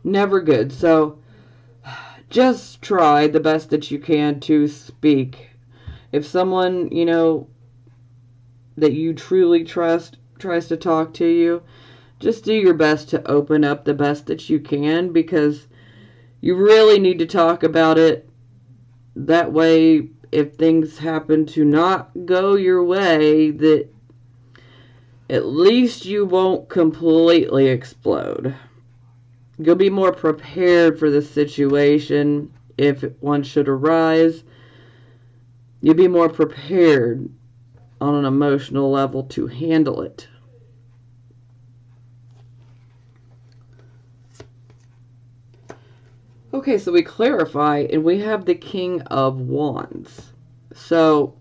Never good. So just try the best that you can to speak. If someone, that you truly trust tries to talk to you, just do your best to open up the best that you can, because you really need to talk about it. That way, if things happen to not go your way, that at least you won't completely explode. You'll be more prepared for the situation if one should arise. You'll be more prepared on an emotional level to handle it. Okay, so we clarify, and we have the King of Wands. So,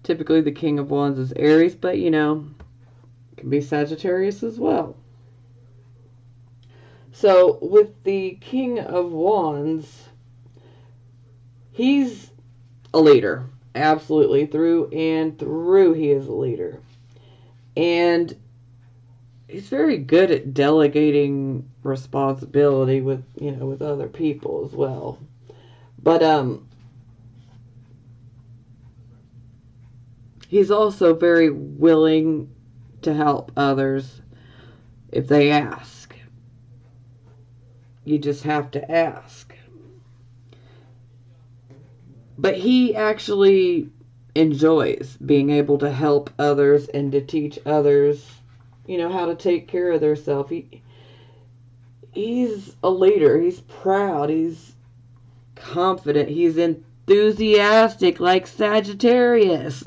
typically the King of Wands is Aries, but, it can be Sagittarius as well. So, with the King of Wands, he's a leader. Absolutely. Through and through, he is a leader. And he's very good at delegating responsibility with, with other people as well. But, he's also very willing to help others if they ask. You just have to ask. But he actually enjoys being able to help others and to teach others, how to take care of themselves. He's a leader. He's proud. He's confident. He's enthusiastic like Sagittarius.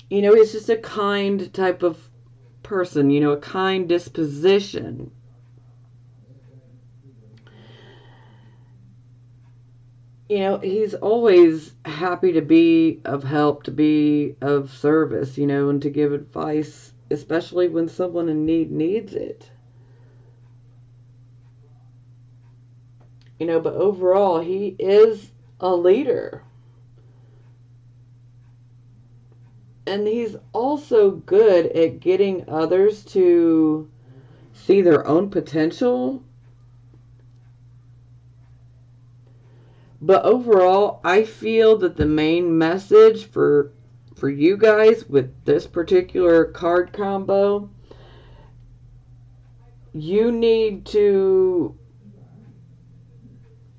He's just a kind type of person, a kind disposition. He's always happy to be of help, to be of service, and to give advice, especially when someone in need needs it. But overall, he is a leader. And he's also good at getting others to see their own potential. But overall, I feel that the main message for you guys with this particular card combo, you need to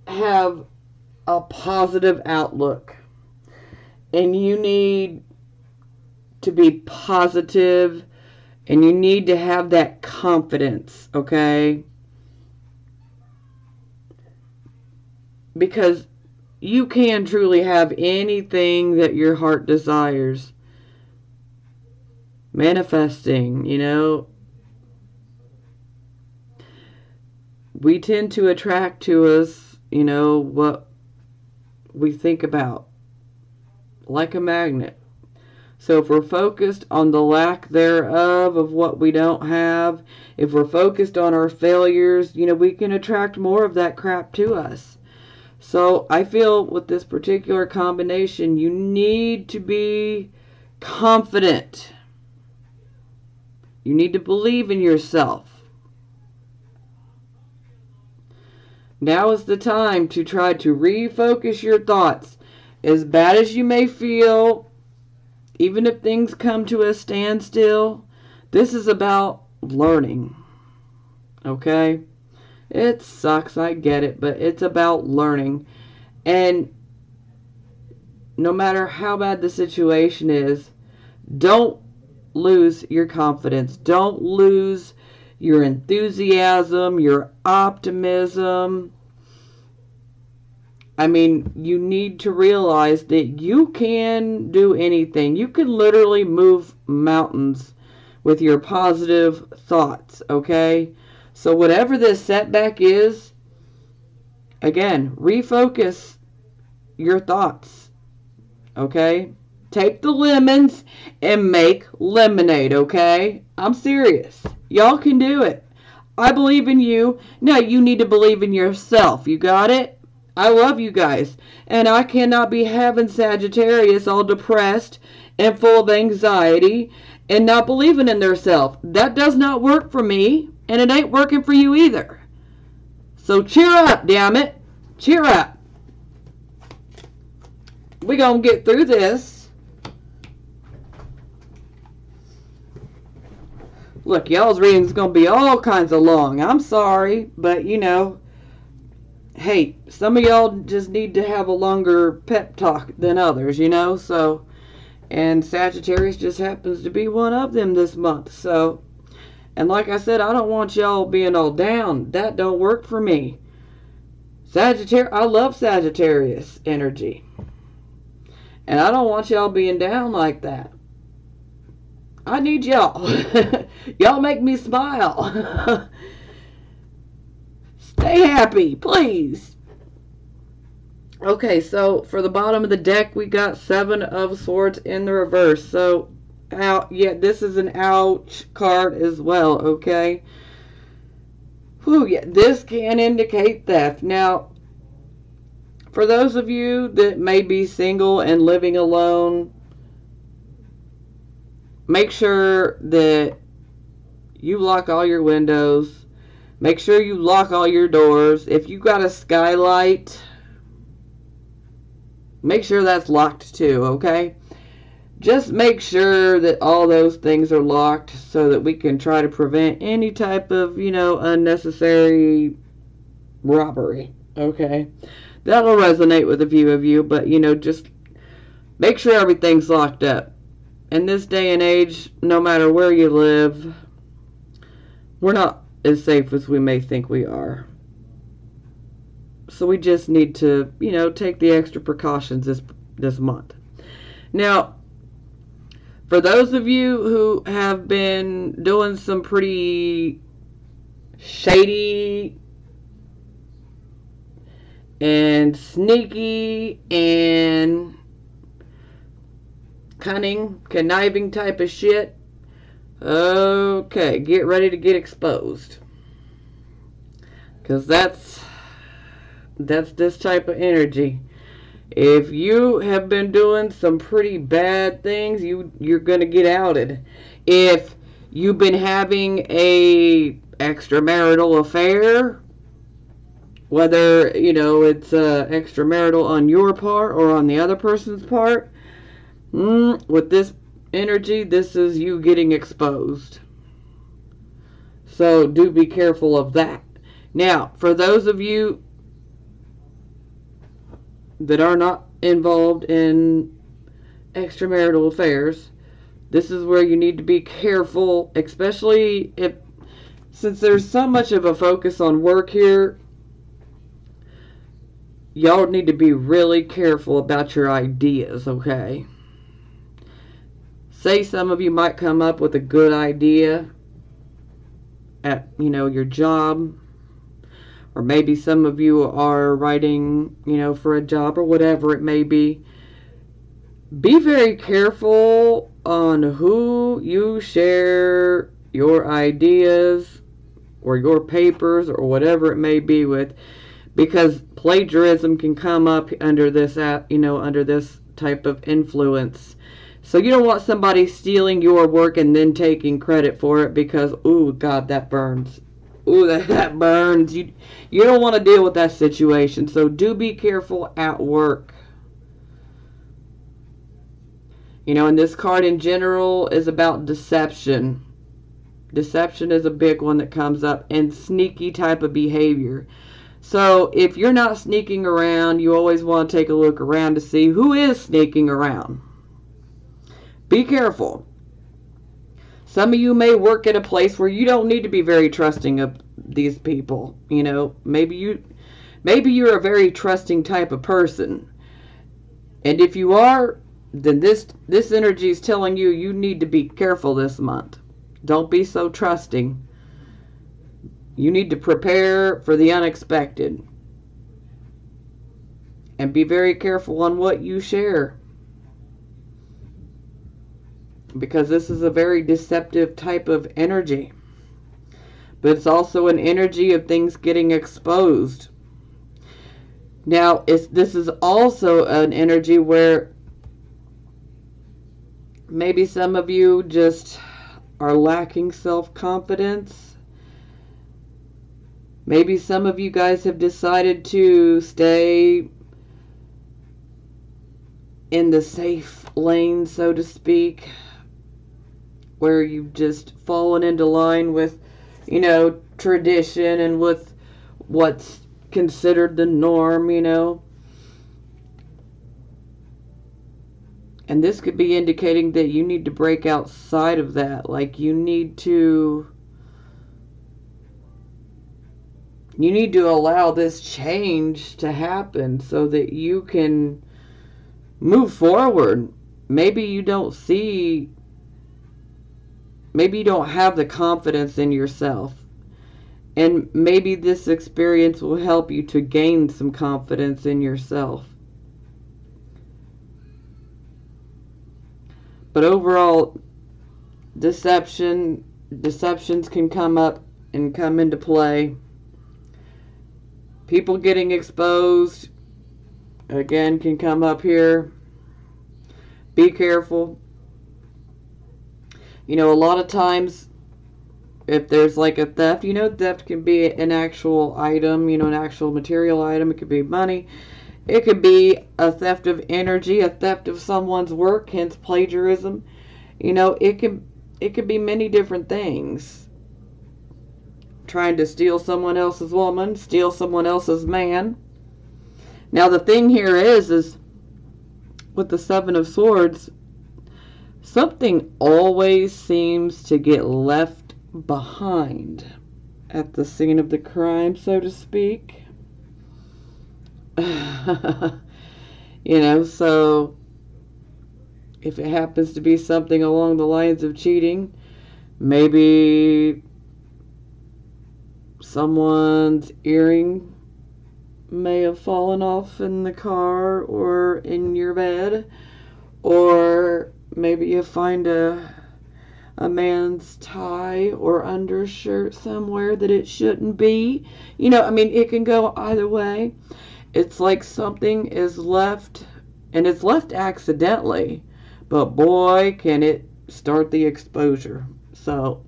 have a positive outlook. And you need to be positive. And you need to have that confidence, okay? Because you can truly have anything that your heart desires. Manifesting, We tend to attract to us, what we think about. Like a magnet. So if we're focused on the lack thereof of what we don't have, if we're focused on our failures, we can attract more of that crap to us. So I feel with this particular combination, you need to be confident. You need to believe in yourself. Now is the time to try to refocus your thoughts. As bad as you may feel, even if things come to a standstill, this is about learning. Okay? It sucks, I get it, but it's about learning. And no matter how bad the situation is, don't lose your confidence. Don't lose your enthusiasm, your optimism. I mean, you need to realize that you can do anything. You can literally move mountains with your positive thoughts, okay? So whatever this setback is, again, refocus your thoughts, okay? Take the lemons and make lemonade, okay? I'm serious. Y'all can do it. I believe in you. Now you need to believe in yourself. You got it? I love you guys. And I cannot be having Sagittarius all depressed and full of anxiety and not believing in themselves. That does not work for me. And it ain't working for you either. So cheer up, damn it. Cheer up. We're going to get through this. Look, y'all's reading's going to be all kinds of long. I'm sorry, but hey, some of y'all just need to have a longer pep talk than others, so, and Sagittarius just happens to be one of them this month, so, and like I said, I don't want y'all being all down. That don't work for me. I love Sagittarius energy, and I don't want y'all being down like that. I need y'all. Y'all make me smile. Stay happy, please. Okay, so for the bottom of the deck, we got 7 of Swords in the reverse. So, yeah, this is an ouch card as well, okay? Whew, yeah, this can indicate theft. Now, for those of you that may be single and living alone, make sure that you lock all your windows. Make sure you lock all your doors. If you got a skylight, make sure that's locked too, okay? Just make sure that all those things are locked so that we can try to prevent any type of, unnecessary robbery, okay? That'll resonate with a few of you, but, just make sure everything's locked up. In this day and age, no matter where you live, we're not as safe as we may think we are. So we just need to, take the extra precautions this month. Now, for those of you who have been doing some pretty shady and sneaky and cunning, conniving type of shit, okay, get ready to get exposed. Because that's this type of energy. If you have been doing some pretty bad things, you're going to get outed. If you've been having a extramarital affair, whether, it's extramarital on your part or on the other person's part, with this energy, this is you getting exposed. So do be careful of that. Now, for those of you that are not involved in extramarital affairs, this is where you need to be careful, especially since there's so much of a focus on work here. Y'all need to be really careful about your ideas, okay? Say some of you might come up with a good idea at, your job. Or maybe some of you are writing, for a job or whatever it may be. Be very careful on who you share your ideas or your papers or whatever it may be with, because plagiarism can come up under this, under this type of influence. So you don't want somebody stealing your work and then taking credit for it, because, ooh, God, that burns. Ooh, that burns. You don't want to deal with that situation. So do be careful at work. And this card in general is about deception. Deception is a big one that comes up, and sneaky type of behavior. So if you're not sneaking around, you always want to take a look around to see who is sneaking around. Be careful. Some of you may work at a place where you don't need to be very trusting of these people. Maybe you're a very trusting type of person. And if you are, then this energy is telling you you need to be careful this month. Don't be so trusting. You need to prepare for the unexpected. And be very careful on what you share, because this is a very deceptive type of energy. But it's also an energy of things getting exposed. Now, this is also an energy where maybe some of you just are lacking self-confidence. Maybe some of you guys have decided to stay in the safe lane, so to speak, where you've just fallen into line with, tradition and with what's considered the norm, And this could be indicating that you need to break outside of that. Like you need to allow this change to happen so that you can move forward. Maybe you don't have the confidence in yourself. And maybe this experience will help you to gain some confidence in yourself. But overall, deceptions can come up and come into play. People getting exposed, again, can come up here. Be careful. A lot of times, if there's like a theft, theft can be an actual item, an actual material item. It could be money. It could be a theft of energy, a theft of someone's work, hence plagiarism. It could be many different things. Trying to steal someone else's woman, steal someone else's man. Now the thing here is with the Seven of Swords, something always seems to get left behind at the scene of the crime, so to speak. So if it happens to be something along the lines of cheating, maybe someone's earring may have fallen off in the car or in your bed, or maybe you find a man's tie or undershirt somewhere that it shouldn't be. It can go either way. It's like something is left, and it's left accidentally, but boy, can it start the exposure. So,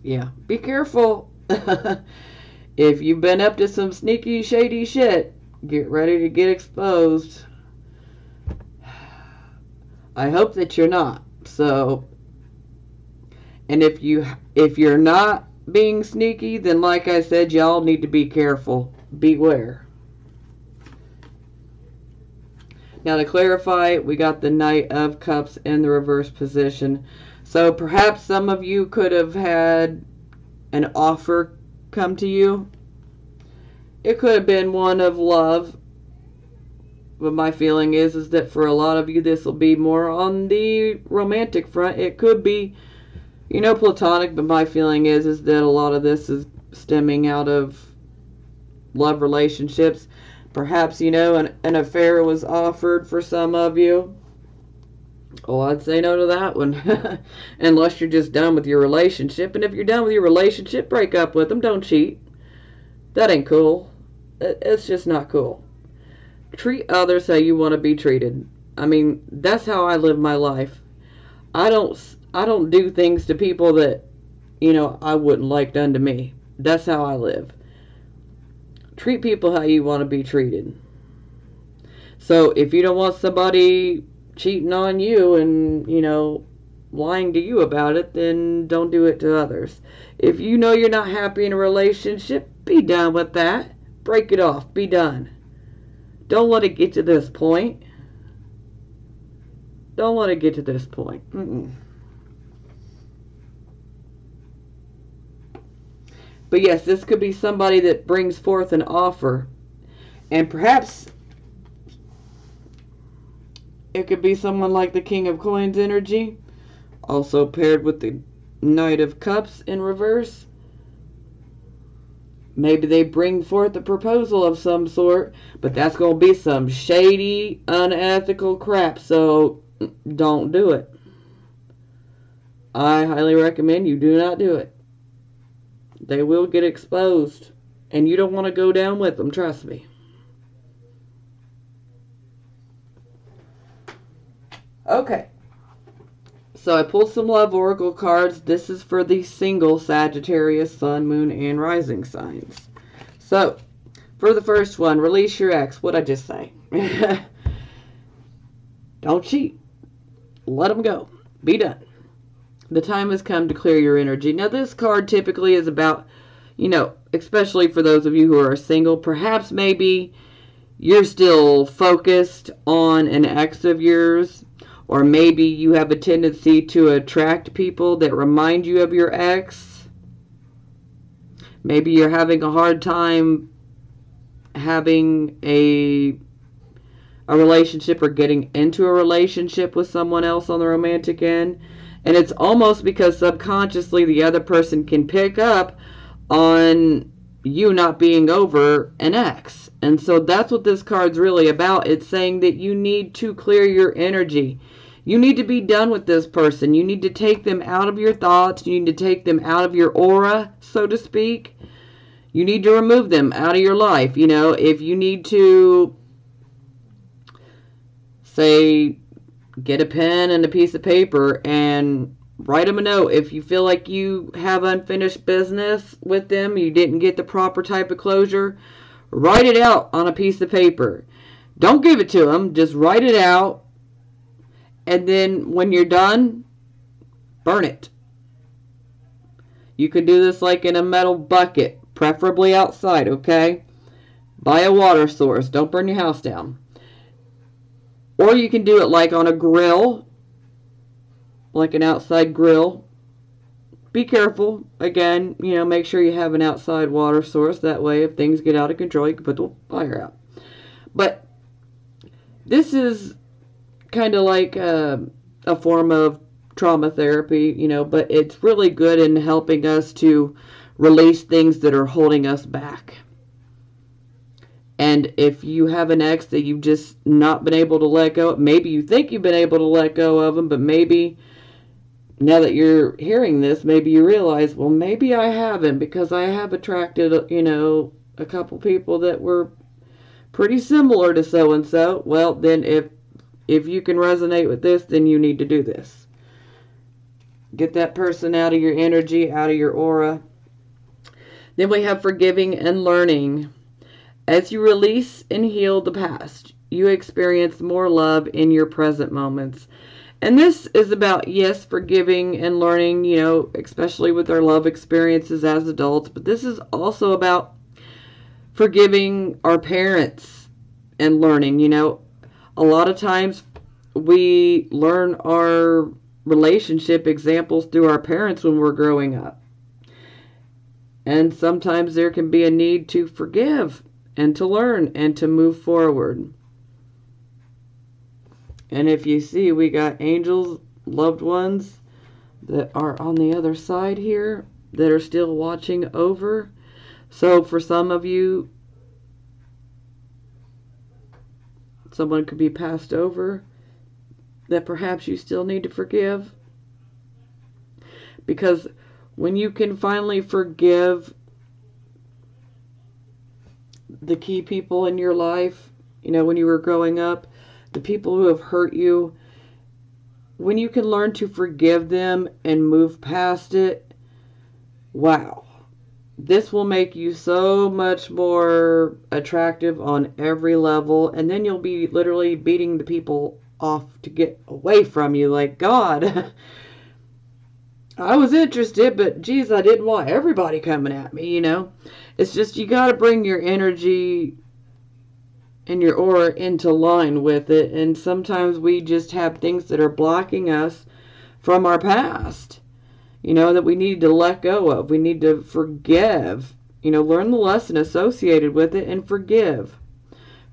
yeah, be careful. If you've been up to some sneaky, shady shit, get ready to get exposed. I hope that you're not. So, and if you're not being sneaky, then like I said, y'all need to be careful. Beware. Now to clarify, we got the Knight of Cups in the reverse position. So perhaps some of you could have had an offer come to you. It could have been one of love. But my feeling is that for a lot of you, this will be more on the romantic front. It could be, platonic, but my feeling is that a lot of this is stemming out of love relationships. Perhaps, an affair was offered for some of you. Oh, I'd say no to that one. Unless you're just done with your relationship. And if you're done with your relationship, break up with them. Don't cheat. That ain't cool. It's just not cool. Treat others how you want to be treated. I mean, that's how I live my life. I don't do things to people that, I wouldn't like done to me. That's how I live. Treat people how you want to be treated. So if you don't want somebody cheating on you and, lying to you about it, then don't do it to others. If you know you're not happy in a relationship, be done with that. Break it off. Be done. Don't let it get to this point. Don't let it get to this point. But yes, this could be somebody that brings forth an offer. And perhaps it could be someone like the King of Coins energy, also paired with the Knight of Cups in reverse. Maybe they bring forth a proposal of some sort, but that's going to be some shady, unethical crap, so don't do it. I highly recommend you do not do it. They will get exposed, and you don't want to go down with them, trust me. Okay. So I pulled some love oracle cards. This is for the single Sagittarius, Sun, Moon, and Rising signs. So, for the first one, release your ex. What'd I just say? Don't cheat. Let them go. Be done. The time has come to clear your energy. Now, this card typically is about, especially for those of you who are single, perhaps maybe you're still focused on an ex of yours. Or maybe you have a tendency to attract people that remind you of your ex. Maybe you're having a hard time having a relationship or getting into a relationship with someone else on the romantic end. And it's almost because subconsciously the other person can pick up on you not being over an ex. And so that's what this card's really about. It's saying that you need to clear your energy. You need to be done with this person. You need to take them out of your thoughts. You need to take them out of your aura, so to speak. You need to remove them out of your life. If you need to, say, get a pen and a piece of paper and write them a note. If you feel like you have unfinished business with them, you didn't get the proper type of closure, write it out on a piece of paper. Don't give it to them. Just write it out. And then when you're done, burn it. You can do this like in a metal bucket, preferably outside, okay? By a water source. Don't burn your house down. Or you can do it like on a grill, like an outside grill. Be careful. Again, make sure you have an outside water source. That way, if things get out of control, you can put the fire out. But this is kind of like a form of trauma therapy, but it's really good in helping us to release things that are holding us back. And if you have an ex that you've just not been able to let go, maybe you think you've been able to let go of them, but maybe now that you're hearing this, maybe you realize, well, maybe I haven't, because I have attracted, a couple people that were pretty similar to so-and-so. Well, then if you can resonate with this, then you need to do this. Get that person out of your energy, out of your aura. Then we have forgiving and learning. As you release and heal the past, you experience more love in your present moments. And this is about, yes, forgiving and learning, especially with our love experiences as adults. But this is also about forgiving our parents and learning, A lot of times we learn our relationship examples through our parents when we're growing up. And sometimes there can be a need to forgive and to learn and to move forward. And if you see, we got angels, loved ones that are on the other side here that are still watching over. So for some of you, someone could be passed over. that perhaps you still need to forgive. Because when you can finally forgive the key people in your life, you know, when you were growing up, the people who have hurt you, when you can learn to forgive them and move past it, wow. This will make you so much more attractive on every level, and then you'll be literally beating the people off to get away from you. Like, God, I was interested, but geez, I didn't want everybody coming at me, you know. It's just you got to bring your energy and your aura into line with it, and sometimes we just have things that are blocking us from our past, you know, that we need to let go of. We need to forgive, you know, learn the lesson associated with it and forgive.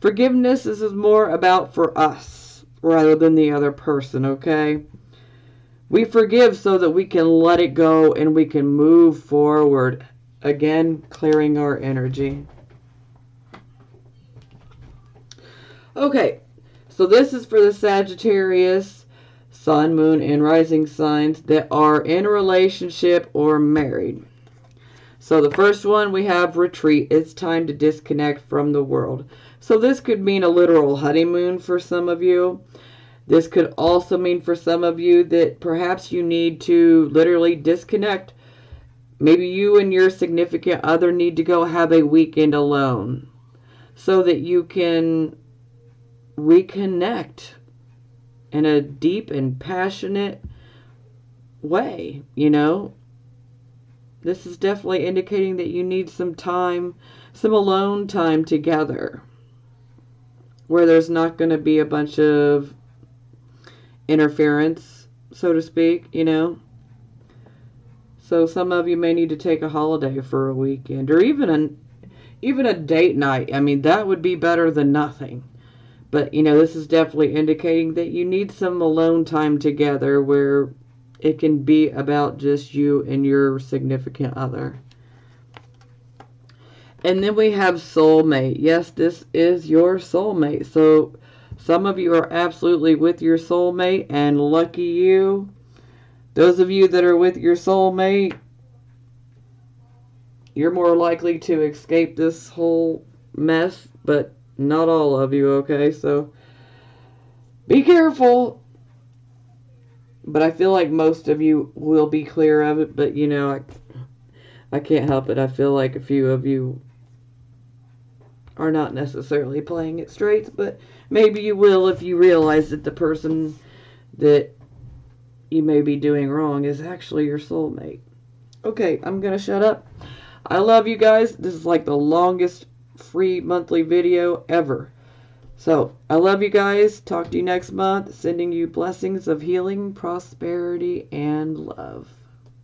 Forgiveness is more about for us rather than the other person, okay? We forgive so that we can let it go and we can move forward. Again, clearing our energy. Okay, so this is for the Sagittarius, Sun, Moon, and Rising signs that are in a relationship or married. So the first one, we have retreat. It's time to disconnect from the world. So this could mean a literal honeymoon for some of you. This could also mean for some of you that perhaps you need to literally disconnect. Maybe you and your significant other need to go have a weekend alone so that you can reconnect in a deep and passionate way, you know. This is definitely indicating that you need some time, some alone time together, where there's not going to be a bunch of interference, so to speak, you know. So some of you may need to take a holiday for a weekend, or even a date night. I mean, that would be better than nothing. But, you know, this is definitely indicating that you need some alone time together where it can be about just you and your significant other. And then we have soulmate. Yes, this is your soulmate. So some of you are absolutely with your soulmate, and lucky you. Those of you that are with your soulmate, you're more likely to escape this whole mess, but not all of you, okay? So be careful. But I feel like most of you will be clear of it, but you know, I can't help it. I feel like a few of you are not necessarily playing it straight, but maybe you will if you realize that the person that you may be doing wrong is actually your soulmate. Okay, I'm gonna shut up. I love you guys. This is like the longest free monthly video ever. So, I love you guys. Talk to you next month. Sending you blessings of healing, prosperity, and love.